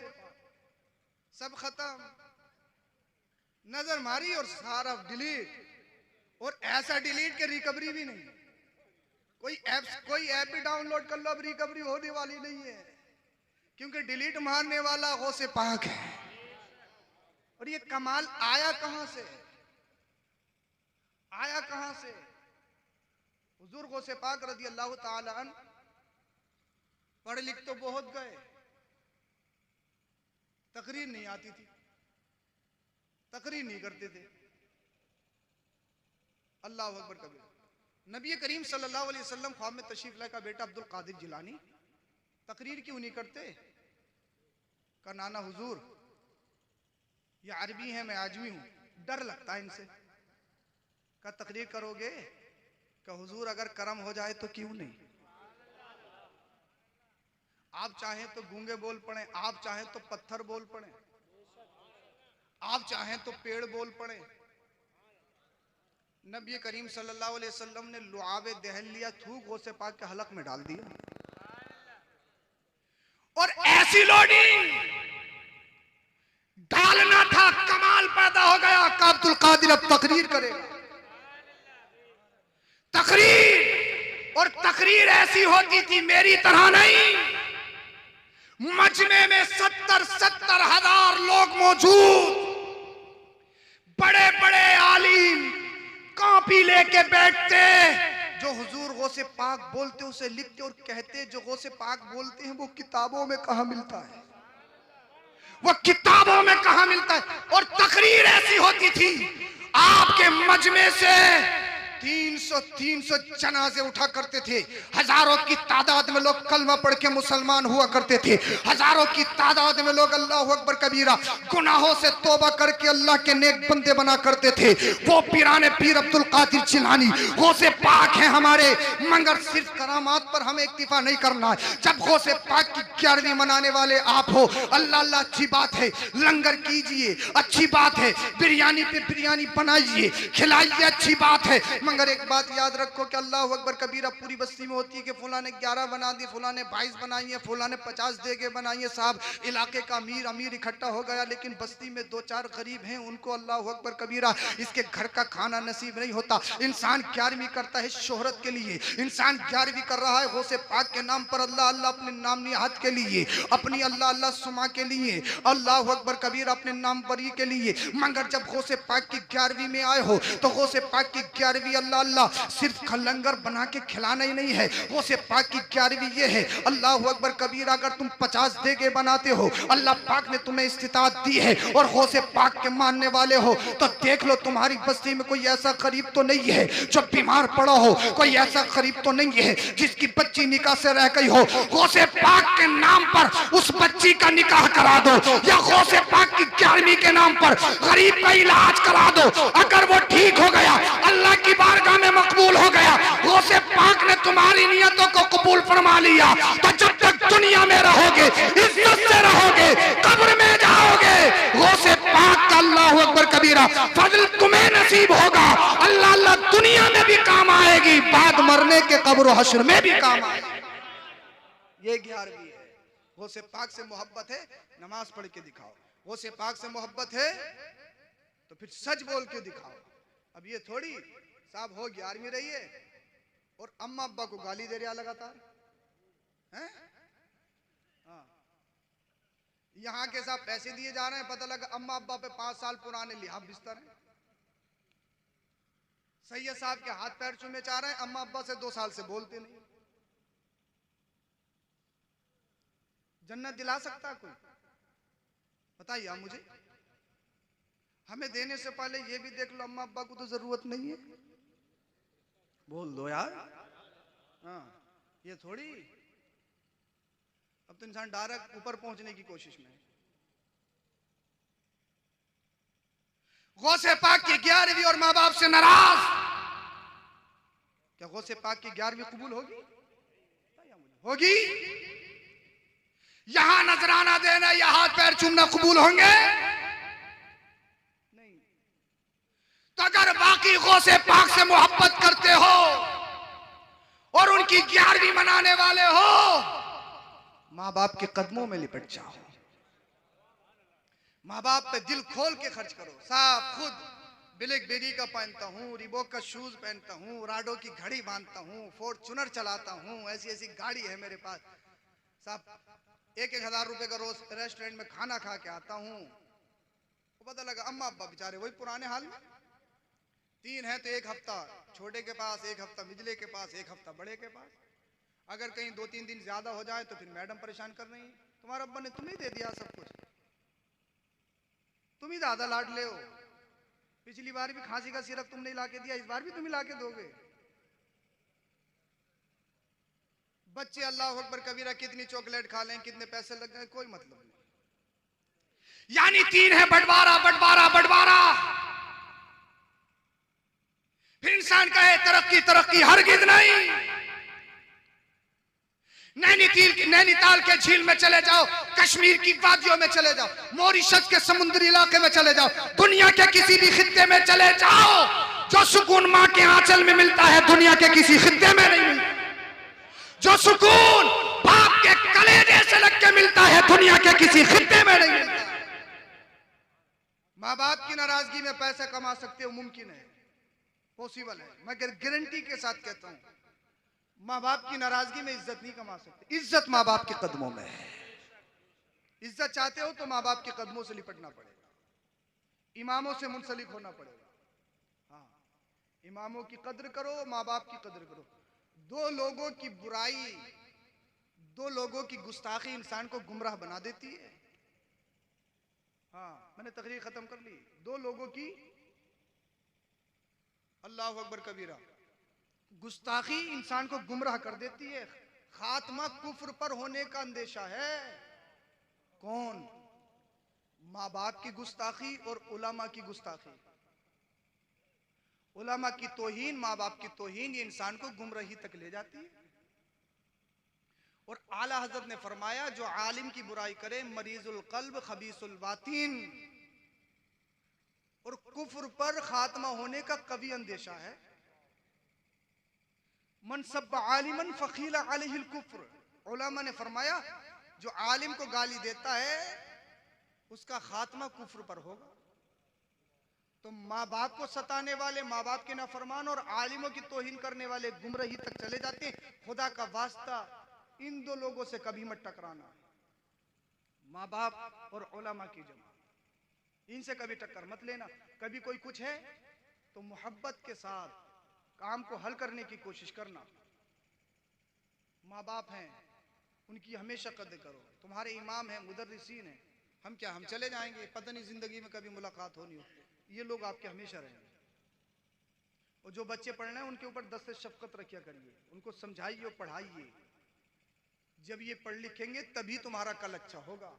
सब खत्म, नजर मारी और सारा डिलीट, और ऐसा डिलीट के रिकवरी भी नहीं। कोई ऐप भी डाउनलोड कर लो, अब रिकवरी होने वाली नहीं है, क्योंकि डिलीट मारने वाला गौसे पाक है। और ये कमाल आया कहां से? आया कहां से? हुजूर गौसे पाक रज़ी अल्लाह ताला अन्हु पढ़ लिख तो बहुत गए, तकरीर नहीं आती थी, तकरीर नहीं करते थे। अल्लाह अकबर कबीर। नबी करीम सल्लल्लाहु अलैहि वसल्लम ख्वाब में तशरीफ लाए का बेटा अब्दुल कादिर जिलानी तकरीर क्यों नहीं करते? का नाना हुजूर ये अरबी है, मैं आजमी हूं, डर लगता है इनसे। का तकरीर करोगे? का हुजूर अगर करम हो जाए तो क्यों नहीं? आप चाहें तो गूंगे बोल पड़े, आप चाहें तो पत्थर बोल पड़े, आप चाहें तो पेड़ बोल पड़े। नबी करीम सल्लल्लाहु अलैहि वसल्लम ने लुआब दहल लिया, थूक गौसे पाक के हलक में डाल दिया, और ऐसी लोडिंग डालना था, कमाल पैदा हो गया कि अब्दुल कादिर अब तकरीर करेगा। तकरीर, और तकरीर ऐसी होती थी मेरी तरह नहीं, मजमे में 70 हजार लोग मौजूद, बड़े बड़े आलिम कॉपी लेके बैठते, जो हुजूर गौसे पाक बोलते उसे लिखते और कहते, जो गौसे पाक बोलते हैं वो किताबों में कहां मिलता है, वो किताबों में कहां मिलता है। और तकरीर ऐसी होती थी, आपके मजमे से 300 जनाजे उठा करते थे, हजारों की तादाद में लोग कलमा पढ़ के मुसलमान हुआ करते थे, हजारों की तादाद में लोग अल्लाहु अकबर कबीरा गुनाहों से तौबा करके अल्लाह के नेक बंदे बना करते थे। वो पीराने पीर अब्दुल कादिर जिलानी गौसे पाक हैं हमारे, मगर सिर्फ करामात पर हमें इक्तिफा नहीं करना है। जब गौसे पाक की 11वीं मनाने वाले आप हो, अल्लाह अल्लाह अच्छी बात है, लंगर कीजिए अच्छी बात है, बिरयानी पे बिरयानी बनाइए खिलाइए अच्छी बात है, मगर एक बात याद रखो कि अल्लाह अकबर कबीरा पूरी बस्ती में होती है कि फुला ने 11 बना दी, फुला ने 22 बनाई है, फुला ने 50 देगे बनाई है। साहब इलाके का अमीर इकट्ठा हो गया, लेकिन बस्ती में 2-4 गरीब हैं, उनको अल्लाह अकबर कबीरा इसके घर का खाना नसीब नहीं होता। इंसान 11वीं करता है शोहरत के लिए, इंसान 11वीं कर रहा है गौसे पाक के नाम पर, अल्लाह अल्लाह अपने नाम निहात के लिए, अपनी अल्लाह अल्लाह सुमा के लिए, अल्लाह अकबर कबीर अपने नाम बरी के लिए। मगर जब गौसे पाक की 11वीं में आए हो तो गौसे पाक की 11वीं अल्लाह अल्लाह सिर्फ लंगर बना के खिलाना ही नहीं है। गौसे पाक की 11वीं ये है अल्लाह अकबर कबीर अगर तुम 50 देगे बनाते हो, अल्लाह पाक ने तुम्हें इस्तिताअत दी है और गौसे पाक के मानने वाले हो, तो देख लो तुम्हारी बस्ती में कोई ऐसा गरीब तो नहीं है जो बीमार पड़ा हो, कोई ऐसा गरीब तो नहीं है जिसकी बच्ची निकाह से रह गई हो। गौसे पाक के नाम पर उस बच्ची का निकाह करा दो, या गौसे पाक की 11वीं के नाम पर गरीब का इलाज करा दो। अगर वो ठीक हो गया, अल्लाह की बारगाह में मकबूल हो गया, गौसे पाक ने तुम्हारी नियतों को कबूल फरमा लिया, तो जब तक दुनिया में रहोगे इज्जत से रहोगे, कब्र में जाओगे, गौसे पाक का अल्लाह अकबर कबीरा फजल तुम्हें नसीब होगा। अल्लाह अल्लाह दुनिया में भी काम आएगी, बाद मरने के कब्र हश्र में भी काम आएगी। ये 11वीं है। गौसे पाक से मोहब्बत है, नमाज पढ़ के दिखाओ। गौसे पाक से मोहब्बत है तो फिर सच बोल के दिखाओ। अब ये थोड़ी साहब हो 11वीं रही है और अम्मा अब्बा को गाली दे रहा लगातार हैं। हाँ, यहाँ के साथ पैसे दिए जा रहे हैं, पता लगा अम्मा अब्बा पे 5 साल पुराने लिहाफ बिस्तर है। सैयद साहब के हाथ पैर चूमे चाह रहे हैं, अम्मा अब्बा से 2 साल से बोलते नहीं। जन्नत दिला सकता कोई? बताइए आप मुझे। हमें देने से पहले ये भी देख लो अम्मा अब्बा को तो जरूरत नहीं है, बोल दो यार। हाँ, ये थोड़ी। अब तो इंसान डायरेक्ट ऊपर पहुंचने की कोशिश में है। गौसे पाक की 11वीं और माँ बाप से नाराज, क्या गौसे पाक की 11वीं कबूल होगी? होगी? यहां नजराना देना या हाथ पैर चूमना कबूल होंगे? नहीं। तो अगर बाकी गौसे पाक से मोहब्बत करते हो और उनकी 11वीं मनाने वाले हो, माँ बाप के कदमों में लिपट जाओ। माँ बाप पे दिल खोल के खर्च करो। साहब खुद ब्लैक बेरी का पहनता हूँ, रिबॉक का शूज पहनता हूँ, राडो की घड़ी बांधता हूँ, फॉर्च्यूनर चलाता हूँ, ऐसी ऐसी गाड़ी है मेरे पास। साहब 1-1 हज़ार रुपए का रोज रेस्टोरेंट में खाना खा के आता हूँ। पता लगा अम्मा अब्बा बेचारे वही पुराने हाल में। 3 है तो 1 हफ्ता छोटे के पास, 1 हफ्ता मिजले के पास, 1 हफ्ता बड़े के पास। अगर कहीं 2-3 दिन ज्यादा हो जाए तो फिर मैडम परेशान कर रही है, तुम्हारा अब्बा ने तुम्हें दे दिया सब कुछ, तुम ही ज्यादा लाड ले हो। पिछली बार भी खांसी का सिरप तुमने ला के दिया, इस बार भी तुम ही ला के दोगे। बच्चे अल्लाह अकबर कबीरा कितनी चॉकलेट खा लें, कितने पैसे लग गए, कोई मतलब नहीं। यानी 3 है बंटवारा बंटवारा बंटवारा। फिर इंसान कहे तरक्की तरक्की, हरगिज नहीं। नैनीताल के झील में चले जाओ, कश्मीर की वादियों में चले जाओ, मॉरिशस के समुद्री इलाके में चले जाओ, दुनिया के किसी भी खित्ते में चले जाओ, जो सुकून माँ के आंचल में मिलता है दुनिया के किसी खित्ते में नहीं मिलता। जो सुकून बाप के कलेजे से लग के मिलता है दुनिया के किसी खित्ते में नहीं मिलता। माँ बाप की नाराजगी में पैसा कमा सकते हो, मुमकिन है, पॉसिबल है, मगर गारंटी के साथ कहता हूं माँ बाप की नाराजगी में इज्जत नहीं कमा सकते। इज्जत माँ बाप के कदमों में है। इज्जत चाहते हो तो माँ बाप के कदमों से लिपटना पड़ेगा, इमामों से मुंसलिक होना पड़ेगा। हाँ, इमामों की कद्र करो, माँ बाप की कद्र करो। 2 लोगों की बुराई, 2 लोगों की गुस्ताखी इंसान को गुमराह बना देती है। हाँ, मैंने तकरीर खत्म कर ली। 2 लोगों की अल्लाह अकबर कबीरा गुस्ताखी इंसान को गुमराह कर देती है। खात्मा कुफ्र पर होने का अंदेशा है। कौन? माँ बाप की गुस्ताखी और उलमा की गुस्ताखी। उलमा की तौहीन, माँ बाप की तौहीन, ये इंसान को गुमराही तक ले जाती है। और आला हजरत ने फरमाया जो आलिम की बुराई करे मरीजुल कल्ब खबीसुल बातिन। और कुफ्र पर खात्मा होने का कभी अंदेशा है। मन सब्ब आलिमन फकीला अलैहिल कुफ्र, उलमा ने फरमाया जो आलिम को गाली देता है उसका खात्मा कुफ्र पर होगा। तो माँ बाप को सताने वाले, माँ बाप के नाफरमान और आलिमों की तौहीन करने वाले गुमराही तक चले जाते हैं। खुदा का वास्ता इन दो लोगों से कभी मत टकराना, माँ बाप और उलमा की जमा, इनसे कभी टक्कर मत लेना। कभी कोई कुछ है तो मोहब्बत के साथ काम को हल करने की कोशिश करना। माँ बाप हैं उनकी हमेशा कदर करो। तुम्हारे इमाम हैं, मुदर्रिसीन हैं, हम क्या हम चले जाएंगे, पता नहीं जिंदगी में कभी मुलाकात होनी हो, ये लोग आपके हमेशा रहेंगे। और जो बच्चे पढ़ रहे हैं उनके ऊपर दस्ते शफकत रखिया करिए, उनको समझाइए और पढ़ाइए। जब ये पढ़ लिखेंगे तभी तुम्हारा कल अच्छा होगा,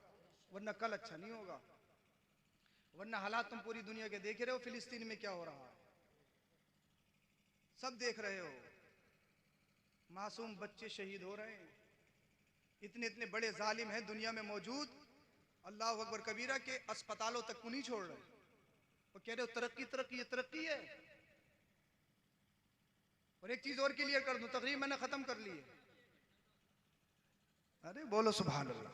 वरना कल अच्छा नहीं होगा। वरना हालात तुम पूरी दुनिया के देख रहे हो, फिलिस्तीन में क्या हो रहा है सब देख रहे हो, मासूम बच्चे शहीद हो रहे हैं। इतने इतने बड़े जालिम हैं दुनिया में मौजूद, अल्लाह अकबर कबीरा के अस्पतालों तक को नहीं छोड़ रहे और कह रहे हो तरक्की तरक्की, ये तरक्की है। और एक चीज और क्लियर कर दूं, तकरीब मैंने खत्म कर ली है। अरे बोलो सुभान अल्लाह।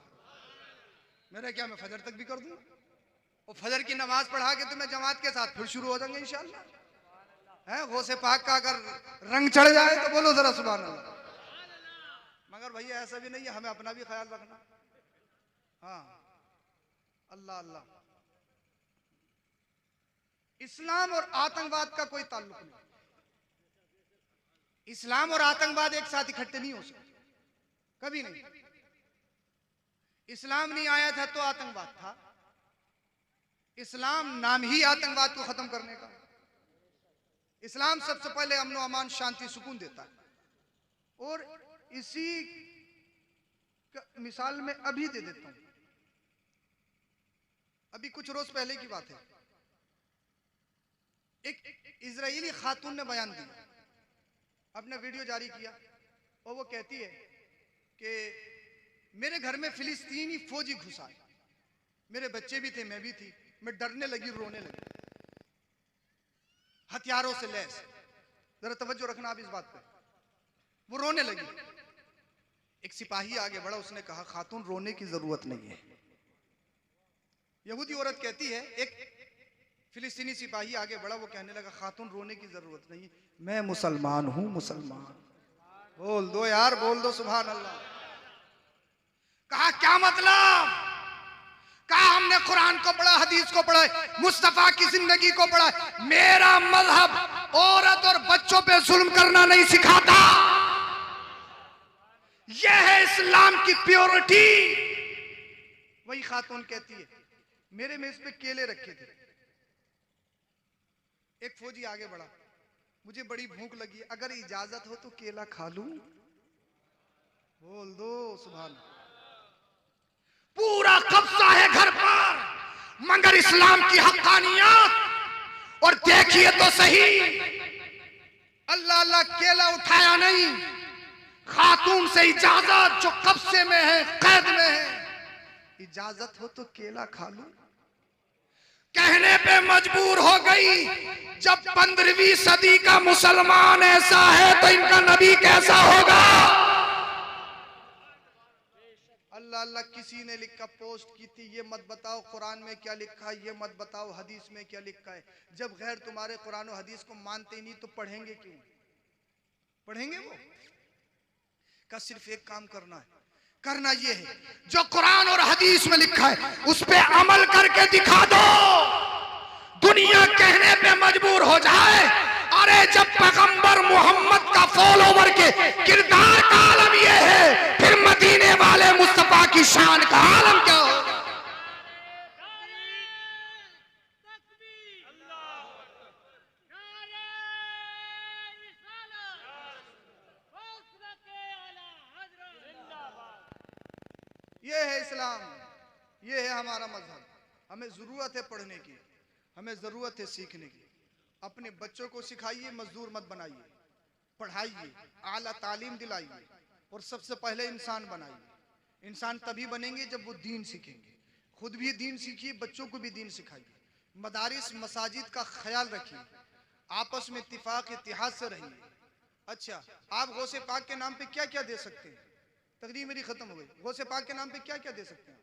मेरा क्या, मैं फजर तक भी कर दूं और फजर की नमाज पढ़ा के तुम्हें जमात के साथ फिर शुरू हो जाएंगे इंशाअल्लाह। है गौसे पाक का अगर रंग चढ़ जाए तो बोलो जरा सुभान अल्लाह। मगर भैया ऐसा भी नहीं है, हमें अपना भी ख्याल रखना। हाँ अल्लाह अल्लाह। इस्लाम और आतंकवाद का कोई ताल्लुक नहीं। इस्लाम और आतंकवाद एक साथ इकट्ठे नहीं हो सकते, कभी नहीं। इस्लाम नहीं आया था तो आतंकवाद था। इस्लाम नाम ही आतंकवाद को खत्म करने का। इस्लाम सबसे पहले अमन अमान, शांति, सुकून देता है। और इसी मिसाल में अभी दे देता हूं। अभी कुछ रोज पहले की बात है, एक इजरायली खातून ने बयान दिया, अपना वीडियो जारी किया और वो कहती है कि मेरे घर में फिलिस्तीनी फौजी घुसा है, मेरे बच्चे भी थे, मैं भी थी, मैं डरने लगी, रोने लगी, हथियारों से लैस। जरा तवज्जो रखना आप इस बात पे। वो रोने लगी। एक सिपाही आगे बढ़ा, उसने कहा खातून रोने की जरूरत नहीं है। यहूदी औरत कहती है, एक फिलिस्तीनी सिपाही आगे बढ़ा, वो कहने लगा खातून रोने की जरूरत नहीं, मैं मुसलमान हूं, मुसलमान। बोल दो यार, बोल दो सुभान अल्लाह। कहा क्या मतलब? कहा हमने कुरान को पढ़ा, हदीस को पढ़ा, मुस्तफा की जिंदगी को पढ़ा। मेरा मजहब औरत और बच्चों पे जुल्म करना नहीं सिखाता। यह है इस्लाम की प्योरिटी। वही खातून कहती है मेरे मेज पे केले रखे थे, एक फौजी आगे बढ़ा, मुझे बड़ी भूख लगी, अगर इजाजत हो तो केला खा लूं। बोल दो सुभान अल्लाह। पूरा कब्जा है घर पर, मगर इस्लाम की हक्कानियत। और देखिए तो सही, अल्लाह अल्लाह केला उठाया नहीं, खातून से इजाजत, जो कब्जे में है, कैद में है, इजाजत हो तो केला खा लूं। कहने पे मजबूर हो गई, जब 15वीं सदी का मुसलमान ऐसा है तो इनका नबी कैसा होगा। अल्लाह अल्लाह। किसी ने लिखा, पोस्ट की थी, ये मत बताओ कुरान में क्या लिखा है, ये मत बताओ हदीस में क्या लिखा है। जब गैर तुम्हारे कुरान और हदीस को मानते ही नहीं तो पढ़ेंगे क्यों? पढ़ेंगे वो का सिर्फ एक काम करना है, करना ये है जो कुरान और हदीस में लिखा है उस पे अमल करके दिखा दो। दुनिया कहने पे मजबूर हो जाए, अरे जब पैगंबर मोहम्मद का फॉलोवर के किरदार का आलम ये है, फिर मदीने वाले मुस्तफा की शान का आलम क्या होगा। ये है इस्लाम, ये है हमारा मजहब। हमें जरूरत है पढ़ने की, हमें जरूरत है सीखने की। अपने बच्चों को सिखाइए, मजदूर मत बनाइए, पढ़ाइए, आला तालीम दिलाइए और सबसे पहले इंसान बनाइए। इंसान तभी बनेंगे जब वो दीन सीखेंगे। खुद भी दीन सीखिए, बच्चों को भी दीन सिखाइए। मदारिस मसाजिद का ख्याल रखिए, आपस में इत्तिफाक इत्तेहाद से रहिए। अच्छा, आप गौसे पाक के नाम पे क्या क्या दे सकते हैं? तकरीर मेरी खत्म हो गई। गौसे पाक के नाम पे क्या क्या दे सकते हैं?